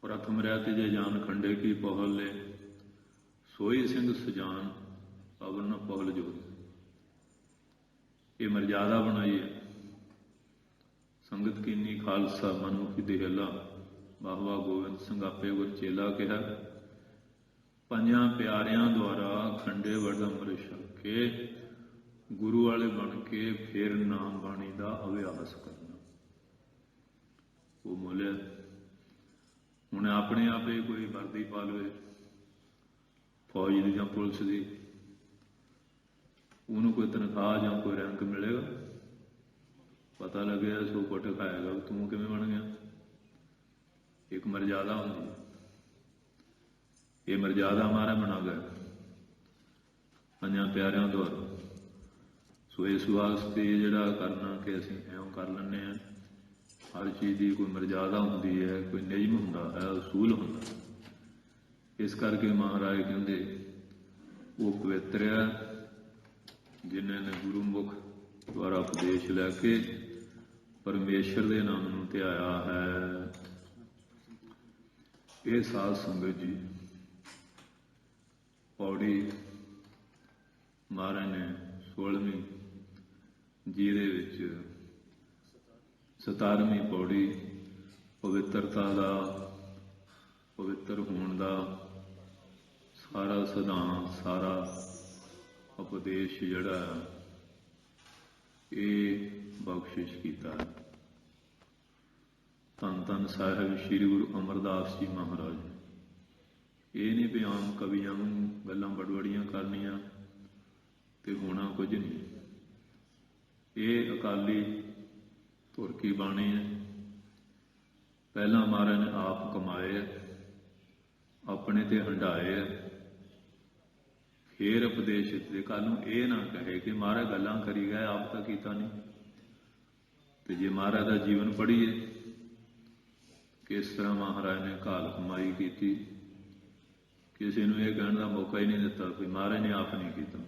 ਪ੍ਰਥਮ ਰਹਿਤ ਜੇ ਜਾਨ ਖੰਡੇ ਕੀ ਪਹੁਲ ਲੈ, ਸੋਈ ਸਿੰਘ ਸਜਾਨ ਪਵਨ ਪਹੁਲ ਜੋਤ। ਇਹ ਮਰਜ਼ਾਦਾ ਬਣਾਈ ਹੈ। ਸੰਗਤ ਕੀਨੀ ਖਾਲਸਾ ਮਨਮੁਖੀ ਦੇਹਲਾ, ਵਾਹ ਵਾਹ ਗੋਬਿੰਦ ਸਿੰਘ ਆਪੇ ਗੁਰ ਚੇਲਾ ਕਿਹਾ। ਪੰਜਾਂ ਪਿਆਰਿਆਂ ਦੁਆਰਾ ਖੰਡੇ ਵਰਦ ਅੰਮ੍ਰਿਤ ਛਕ ਕੇ ਗੁਰੂ ਵਾਲੇ ਬਣ ਕੇ ਫਿਰ ਨਾਮ ਬਾਣੀ ਦਾ ਅਭਿਆਸ ਕਰਨਾ। ਉਹ ਮੋਲਿਆ ਹੁਣ ਆਪਣੇ ਆਪ ਹੀ ਕੋਈ ਵਰਦੀ ਪਾ ਲਵੇ ਫੌਜ ਦੀ ਜਾਂ ਪੁਲਿਸ ਦੀ, ਉਹਨੂੰ ਕੋਈ ਤਨਖਾਹ ਜਾਂ ਕੋਈ ਰੈਂਕ ਮਿਲੇਗਾ? ਪਤਾ ਲੱਗਿਆ ਸੋ ਕੁੱਟ ਖਾਏਗਾ। ਤੂੰ ਕਿਵੇਂ ਬਣ ਗਿਆ? ਇੱਕ ਮਰਜ਼ਾਦਾ ਹੁੰਦੀ। ਇਹ ਮਰਜ਼ਾਦਾ ਮਾਰਾ ਬਣਾ ਗਿਆ ਪੰਜਾਂ ਪਿਆਰਿਆਂ ਦੁਆਰਾ। ਸੋ ਇਸ ਵਾਸਤੇ ਜਿਹੜਾ ਕਰਨਾ ਕਿ ਅਸੀਂ ਐਂ ਕਰ ਲੈਂਦੇ ਹਾਂ, ਹਰ ਚੀਜ਼ ਦੀ ਕੋਈ ਮਰਜ਼ਾਦਾ ਹੁੰਦੀ ਹੈ, ਕੋਈ ਨਿਯਮ ਹੁੰਦਾ ਹੈ, ਅਸੂਲ ਹੁੰਦਾ। ਇਸ ਕਰਕੇ ਮਹਾਰਾਜ ਕਹਿੰਦੇ ਉਹ ਪਵਿੱਤਰ ਹੈ ਜਿਨ੍ਹਾਂ ਨੇ ਗੁਰੂਮੁਖ ਦੁਆਰਾ ਉਪਦੇਸ਼ ਲੈ ਕੇ ਪਰਮੇਸ਼ਰ ਦੇ ਨਾਮ ਨੂੰ ਧਿਆਇਆ ਹੈ। ਇਹ ਸਾਧ ਸੰਗਤ ਜੀ ਪੌੜੀ ਮਹਾਰਾਜ ਨੇ 16ਵੀਂ ਜਿਹਦੇ ਵਿੱਚ 17ਵੀਂ ਪੌੜੀ ਪਵਿੱਤਰਤਾ ਦਾ, ਪਵਿੱਤਰ ਹੋਣ ਦਾ ਸਾਰਾ ਸਿਧਾਂਤ, ਸਾਰਾ ਉਪਦੇਸ਼ ਜਿਹੜਾ ਇਹ ਬਖਸ਼ਿਸ਼ ਕੀਤਾ ਹੈ। ਧੰਨ ਧੰਨ ਸਾਹਿਬ ਸ੍ਰੀ ਗੁਰੂ ਅਮਰਦਾਸ ਜੀ ਮਹਾਰਾਜ। ਇਹ ਨਹੀਂ ਵੀ ਆਮ ਕਵੀਆਂ ਨੂੰ ਗੱਲਾਂ ਬੜਬੜੀਆਂ ਕਰਨੀਆਂ ਤੇ ਹੋਣਾ ਕੁਝ ਨਹੀਂ। ਇਹ ਅਕਾਲੀ ਧੁਰ ਕੀ ਬਾਣੀ ਹੈ। ਪਹਿਲਾਂ ਮਹਾਰਾਜ ਨੇ ਆਪ ਕਮਾਏ ਹੈ, ਆਪਣੇ ਤੇ ਹੰਢਾਏ ਹੈ, ਫੇਰ ਉਪਦੇਸ਼ ਦਿੱਤੇ। ਕੱਲ ਨੂੰ ਇਹ ਨਾ ਕਹੇ ਕਿ ਮਹਾਰਾਜ ਗੱਲਾਂ ਕਰੀ ਗਏ, ਆਪ ਤਾਂ ਕੀਤਾ ਨਹੀਂ। ਤੇ ਜੇ ਮਹਾਰਾਜ ਦਾ ਜੀਵਨ ਪੜ੍ਹੀਏ ਕਿਸ ਤਰ੍ਹਾਂ ਮਹਾਰਾਜ ਨੇ ਘਾਲ ਕਮਾਈ ਕੀਤੀ, ਕਿਸੇ ਨੂੰ ਇਹ ਕਹਿਣ ਦਾ ਮੌਕਾ ਹੀ ਨਹੀਂ ਦਿੱਤਾ ਕਿ ਮਹਾਰਾਜ ਨੇ ਆਪ ਨਹੀਂ ਕੀਤਾ।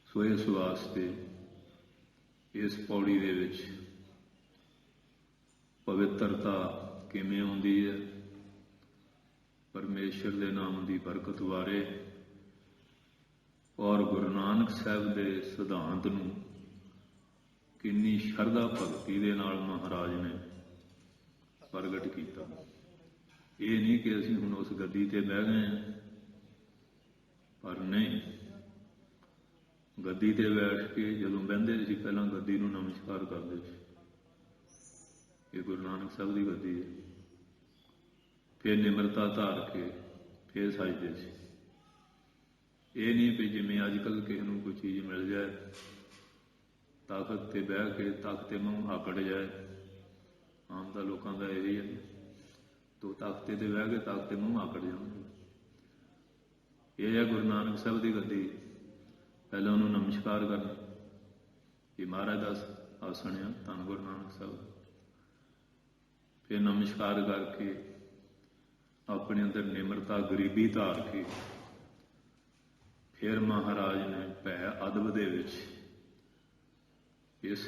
ਸੋ ਇਸ ਵਾਸਤੇ ਇਸ ਪੌੜੀ ਦੇ ਵਿੱਚ ਪਵਿੱਤਰਤਾ ਕਿਵੇਂ ਆਉਂਦੀ ਹੈ, ਪਰਮੇਸ਼ਰ ਦੇ ਨਾਮ ਦੀ ਬਰਕਤ ਬਾਰੇ ਔਰ ਗੁਰੂ ਨਾਨਕ ਸਾਹਿਬ ਦੇ ਸਿਧਾਂਤ ਨੂੰ ਕਿੰਨੀ ਸ਼ਰਧਾ ਭਗਤੀ ਦੇ ਨਾਲ ਮਹਾਰਾਜ ਨੇ ਪ੍ਰਗਟ ਕੀਤਾ। ਇਹ ਨਹੀਂ ਕਿ ਅਸੀਂ ਹੁਣ ਉਸ ਗੱਦੀ ਤੇ ਬਹਿ ਗਏ ਹਾਂ, ਪਰ ਨਹੀਂ, ਗੱਦੀ ਤੇ ਬੈਠ ਕੇ ਜਦੋਂ ਬਹਿੰਦੇ ਸੀ ਪਹਿਲਾਂ ਗੱਦੀ ਨੂੰ ਨਮਸਕਾਰ ਕਰਦੇ ਸੀ। ਇਹ ਗੁਰੂ ਨਾਨਕ ਸਾਹਿਬ ਦੀ ਗੱਦੀ ਹੈ। ਫਿਰ ਨਿਮਰਤਾ ਧਾਰ ਕੇ ਫਿਰ ਸਜਦੇ ਸੀ। ਇਹ ਨਹੀਂ ਵੀ ਜਿਵੇਂ ਅੱਜ ਕੱਲ੍ਹ ਕਿਸੇ ਨੂੰ ਕੋਈ ਚੀਜ਼ ਮਿਲ ਜਾਏ, ਤਾਕਤ ਤੇ ਬਹਿ ਕੇ ਤਖਤ ਤੇ ਮੂੰਹ ਆਕੜ ਜਾਏ। ਆਮ ਤਾਂ ਲੋਕਾਂ ਦਾ ਇਹੀ ਹੈ, ਤੋ ਤਖਤੇ ਤੇ ਬਹਿ ਕੇ ਤਖਤ ਤੇ ਮੂੰਹ ਆਕੜ ਜਾਣਗੇ। ਇਹ ਹੈ ਗੁਰੂ ਨਾਨਕ ਸਾਹਿਬ ਦੀ ਗੱਦੀ। ਪਹਿਲਾਂ ਉਹਨੂੰ ਨਮਸਕਾਰ ਕਰਨਾ, ਇਹ ਮਹਾਰਾਜ ਦਾ ਆਸਣ ਆ, ਧੰਨ ਗੁਰੂ ਨਾਨਕ ਸਾਹਿਬ। ਫਿਰ ਨਮਸਕਾਰ ਕਰਕੇ ਆਪਣੇ ਅੰਦਰ ਨਿਮਰਤਾ, ਗਰੀਬੀ ਧਾਰ ਕੇ ਫਿਰ ਮਹਾਰਾਜ ਨੇ ਭੈ ਅਦਬ ਦੇ ਵਿੱਚ ਇਸ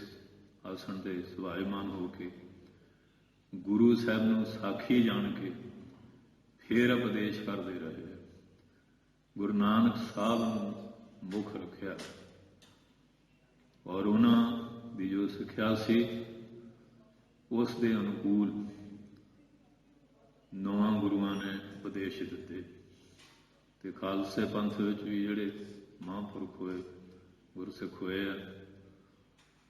ਆਸਣ ਤੇ ਸਵਾਇਮਾਨ ਹੋ ਕੇ ਗੁਰੂ ਸਾਹਿਬ ਨੂੰ ਸਾਖੀ ਜਾਣ ਕੇ ਫਿਰ ਉਪਦੇਸ਼ ਕਰਦੇ ਰਹੇ। ਗੁਰੂ ਨਾਨਕ ਸਾਹਿਬ ਨੂੰ ਮੁੱਖ ਰੱਖਿਆ ਔਰ ਉਹਨਾਂ ਦੀ ਜੋ ਸਿੱਖਿਆ ਸੀ ਉਸ ਦੇ ਅਨੁਕੂਲ 9 ਗੁਰੂਆਂ ਨੇ ਉਪਦੇਸ਼ ਦਿੱਤੇ। ਤੇ ਖਾਲਸੇ ਪੰਥ ਵਿੱਚ ਵੀ ਜਿਹੜੇ ਮਹਾਂਪੁਰਖ ਹੋਏ, ਗੁਰਸਿੱਖ ਹੋਏ ਆ,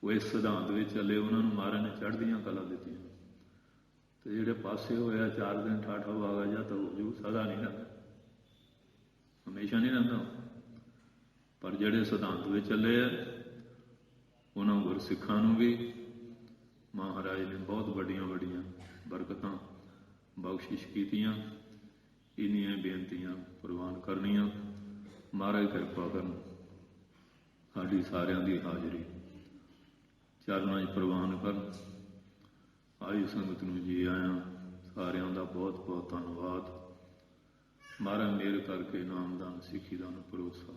ਉਹ ਇਸ ਸਿਧਾਂਤ ਵਿੱਚ ਚੱਲੇ। ਉਹਨਾਂ ਨੂੰ ਮਹਾਰਾਜ ਨੇ ਚੜ੍ਹਦੀਆਂ ਕਲਾ ਦਿੱਤੀਆਂ। ਤੇ ਜਿਹੜੇ ਪਾਸੇ ਹੋਇਆ 4 ਦਿਨ ਠਾਠਾ ਵਾਗਾ ਜਾਂ ਤਾਂ ਹੋ ਜੂ, ਸਦਾ ਨਹੀਂ ਰਹਿੰਦਾ, ਹਮੇਸ਼ਾ ਨਹੀਂ ਰਹਿੰਦਾ। ਪਰ ਜਿਹੜੇ ਸਿਧਾਂਤ ਵਿੱਚ ਚੱਲੇ ਆ ਉਹਨਾਂ ਗੁਰਸਿੱਖਾਂ ਨੂੰ ਵੀ ਮਹਾਰਾਜ ਨੇ ਬਹੁਤ ਵੱਡੀਆਂ ਵੱਡੀਆਂ ਬਰਕਤਾਂ ਬਖਸ਼ਿਸ਼ ਕੀਤੀਆਂ। ਇੰਨੀਆਂ ਬੇਨਤੀਆਂ ਪ੍ਰਵਾਨ ਕਰਨੀਆਂ। ਮਹਾਰਾਜ ਕਿਰਪਾ ਕਰਨ, ਸਾਡੀ ਸਾਰਿਆਂ ਦੀ ਹਾਜ਼ਰੀ ਚਰਨਾਂ 'ਚ ਪ੍ਰਵਾਨ ਕਰਨ। ਆਈ ਸੰਗਤ ਨੂੰ ਜੀ ਆਇਆਂ, ਸਾਰਿਆਂ ਦਾ ਬਹੁਤ ਬਹੁਤ ਧੰਨਵਾਦ। ਮਹਾਰਾਜ ਮਿਹਰ ਕਰਕੇ ਨਾਮਦਾਨ, ਸਿੱਖੀ ਦਾਨ, ਭਰੋਸਾ,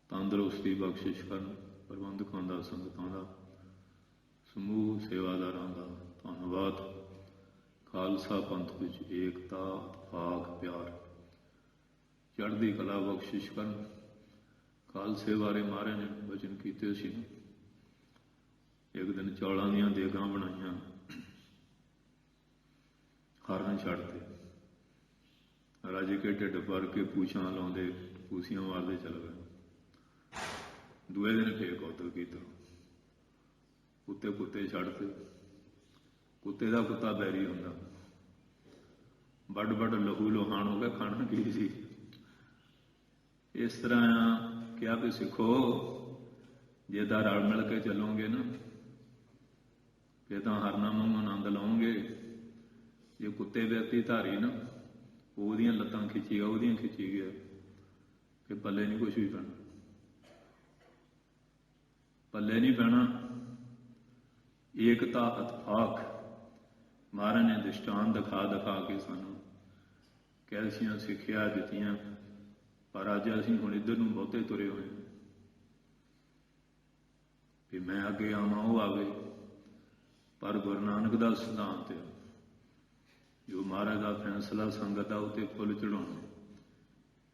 ਤੰਦਰੁਸਤੀ ਬਖਸ਼ਿਸ਼ ਕਰਨ। ਪ੍ਰਬੰਧਕਾਂ ਦਾ, ਸੰਗਤਾਂ ਦਾ, ਸਮੂਹ ਸੇਵਾਦਾਰਾਂ ਦਾ ਧੰਨਵਾਦ। ਖਾਲਸਾ ਪੰਥ ਵਿੱਚ ਏਕਤਾ, ਇਤਫਾਕ, ਪਿਆਰ, ਚੜ੍ਹਦੀ ਕਲਾ ਬਖਸ਼ਿਸ਼ ਕਰਨ। ਖਾਲਸੇ ਬਾਰੇ ਮਹਾਰਾਜ ਨੇ ਵਚਨ ਕੀਤੇ ਸੀ। ਇੱਕ ਦਿਨ ਚੌਲਾਂ ਦੀਆਂ ਦੇਗਾਂ ਬਣਾਈਆਂ, ਹਰਨ ਛੱਡਦੇ, ਰਾਜੇ ਕੇ ਢਿੱਡ ਭਰ ਕੇ ਪੂਛਾਂ ਲਾਉਂਦੇ, ਪੂਸੀਆਂ ਮਾਰਦੇ ਚਲ ਗਏ। ਦੂਏ ਦਿਨ ਫੇਰ ਕੌਤਕ ਕੀਤਾ, ਕੁੱਤੇ ਛੱਡਦੇ। ਕੁੱਤੇ ਦਾ ਕੁੱਤਾ ਬੈਰੀ ਹੁੰਦਾ, ਵੱਡ ਲਹੂ ਲੋਹਾਨ ਹੋ ਗਿਆ, ਖਾਣਾ ਕੀ ਸੀ। ਇਸ ਤਰ੍ਹਾਂ ਕਿਹਾ ਵੀ ਸਿੱਖੋ, ਜੇ ਤਾਂ ਰਲ ਮਿਲ ਕੇ ਚੱਲੋਗੇ ਨਾ ਫਿਰ ਤਾਂ ਹਰਨਾਂ ਵਾਂਗ ਆਨੰਦ ਲਓਗੇ। ਜੇ ਕੁੱਤੇ ਵਿਅਕਤੀ ਧਾਰੀ ਨਾ ਉਹਦੀਆਂ ਲੱਤਾਂ ਖਿੱਚੀ ਗਿਆ, ਉਹਦੀਆਂ ਖਿੱਚੀ ਗਿਆ, ਫਿਰ ਪੱਲੇ ਨਹੀਂ ਕੁਛ ਵੀ ਪੈਣਾ, ਪੱਲੇ ਨਹੀਂ ਪੈਣਾ। ਏਕਤਾ ਇਤਫਾਕ ਮਹਾਰਾਜ ਨੇ ਦ੍ਰਿਸ਼ਟਾਂਤ ਦਿਖਾ ਦਿਖਾ ਕੇ ਸਾਨੂੰ ਕੈਸੀਆਂ ਸਿੱਖਿਆ ਦਿੱਤੀਆਂ। ਪਰ ਅੱਜ ਅਸੀਂ ਹੁਣ ਇੱਧਰ ਨੂੰ ਬਹੁਤੇ ਤੁਰੇ ਹੋਏ ਹਾਂ ਵੀ ਮੈਂ ਅੱਗੇ ਆਵਾਂ ਉਹ ਆਵੇ। ਪਰ ਗੁਰੂ ਨਾਨਕ ਦਾ ਸਿਧਾਂਤ ਹੈ, ਜੋ ਮਹਾਰਾਜ ਦਾ ਫੈਸਲਾ ਸੰਗਤ ਦਾ ਉੱਤੇ ਫੁੱਲ ਚੜਾਉਣਾ,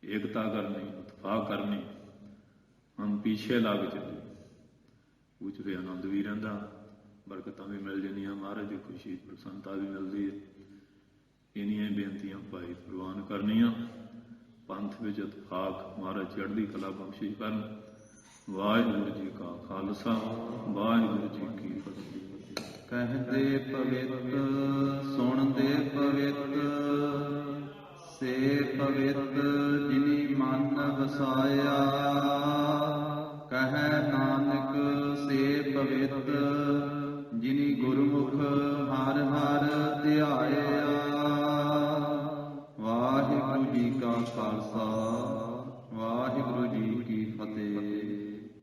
ਏਕਤਾ ਕਰਨੀ, ਇਤਫਾਕ ਕਰਨੀ। ਹਮ ਪਿੱਛੇ ਲੱਗ ਚੱਲੇ, ਉਹ 'ਚ ਫਿਰ ਆਨੰਦ ਵੀ ਰਹਿੰਦਾ, ਬਰਕਤਾਂ ਵੀ ਮਿਲ ਜਾਂਦੀਆਂ, ਮਹਾਰਾਜ ਦੀ ਖੁਸ਼ੀ ਪ੍ਰਸੰਨਤਾ ਵੀ ਮਿਲਦੀ ਹੈ। ਇੰਨੀਆਂ ਬੇਨਤੀਆਂ ਭਾਈ ਪ੍ਰਵਾਨ ਕਰਨੀਆਂ। ਪੰਥ ਵਿੱਚ ਇਤਫਾਕ ਮਹਾਰਾਜ ਚੜ੍ਹਦੀ ਕਲਾ ਬਖਸ਼ਿਸ਼ ਕਰਨ। ਵਾਹਿਗੁਰੂ ਜੀ ਕਾ ਖਾਲਸਾ, ਵਾਹਿਗੁਰੂ ਜੀ ਕੀ ਫਤਿਹ। ਕਹਦੇ ਪਵਿੱਤ ਸੁਣਦੇ ਪਵਿੱਤ, ਸੇ ਪਵਿੱਤ ਜਿਨੀ ਮਨ ਵਸਾਇਆ। ਕਹੈ ਨਾਨਕ ਸੇ ਪਵਿੱਤ ਜਿਨੀ ਗੁਰਮੁਖ ਹਰਿ ਹਰਿ ਧਿਆਇਆ। ਵਾਹਿਗੁਰੂ ਜੀ ਕਾ ਖਾਲਸਾ,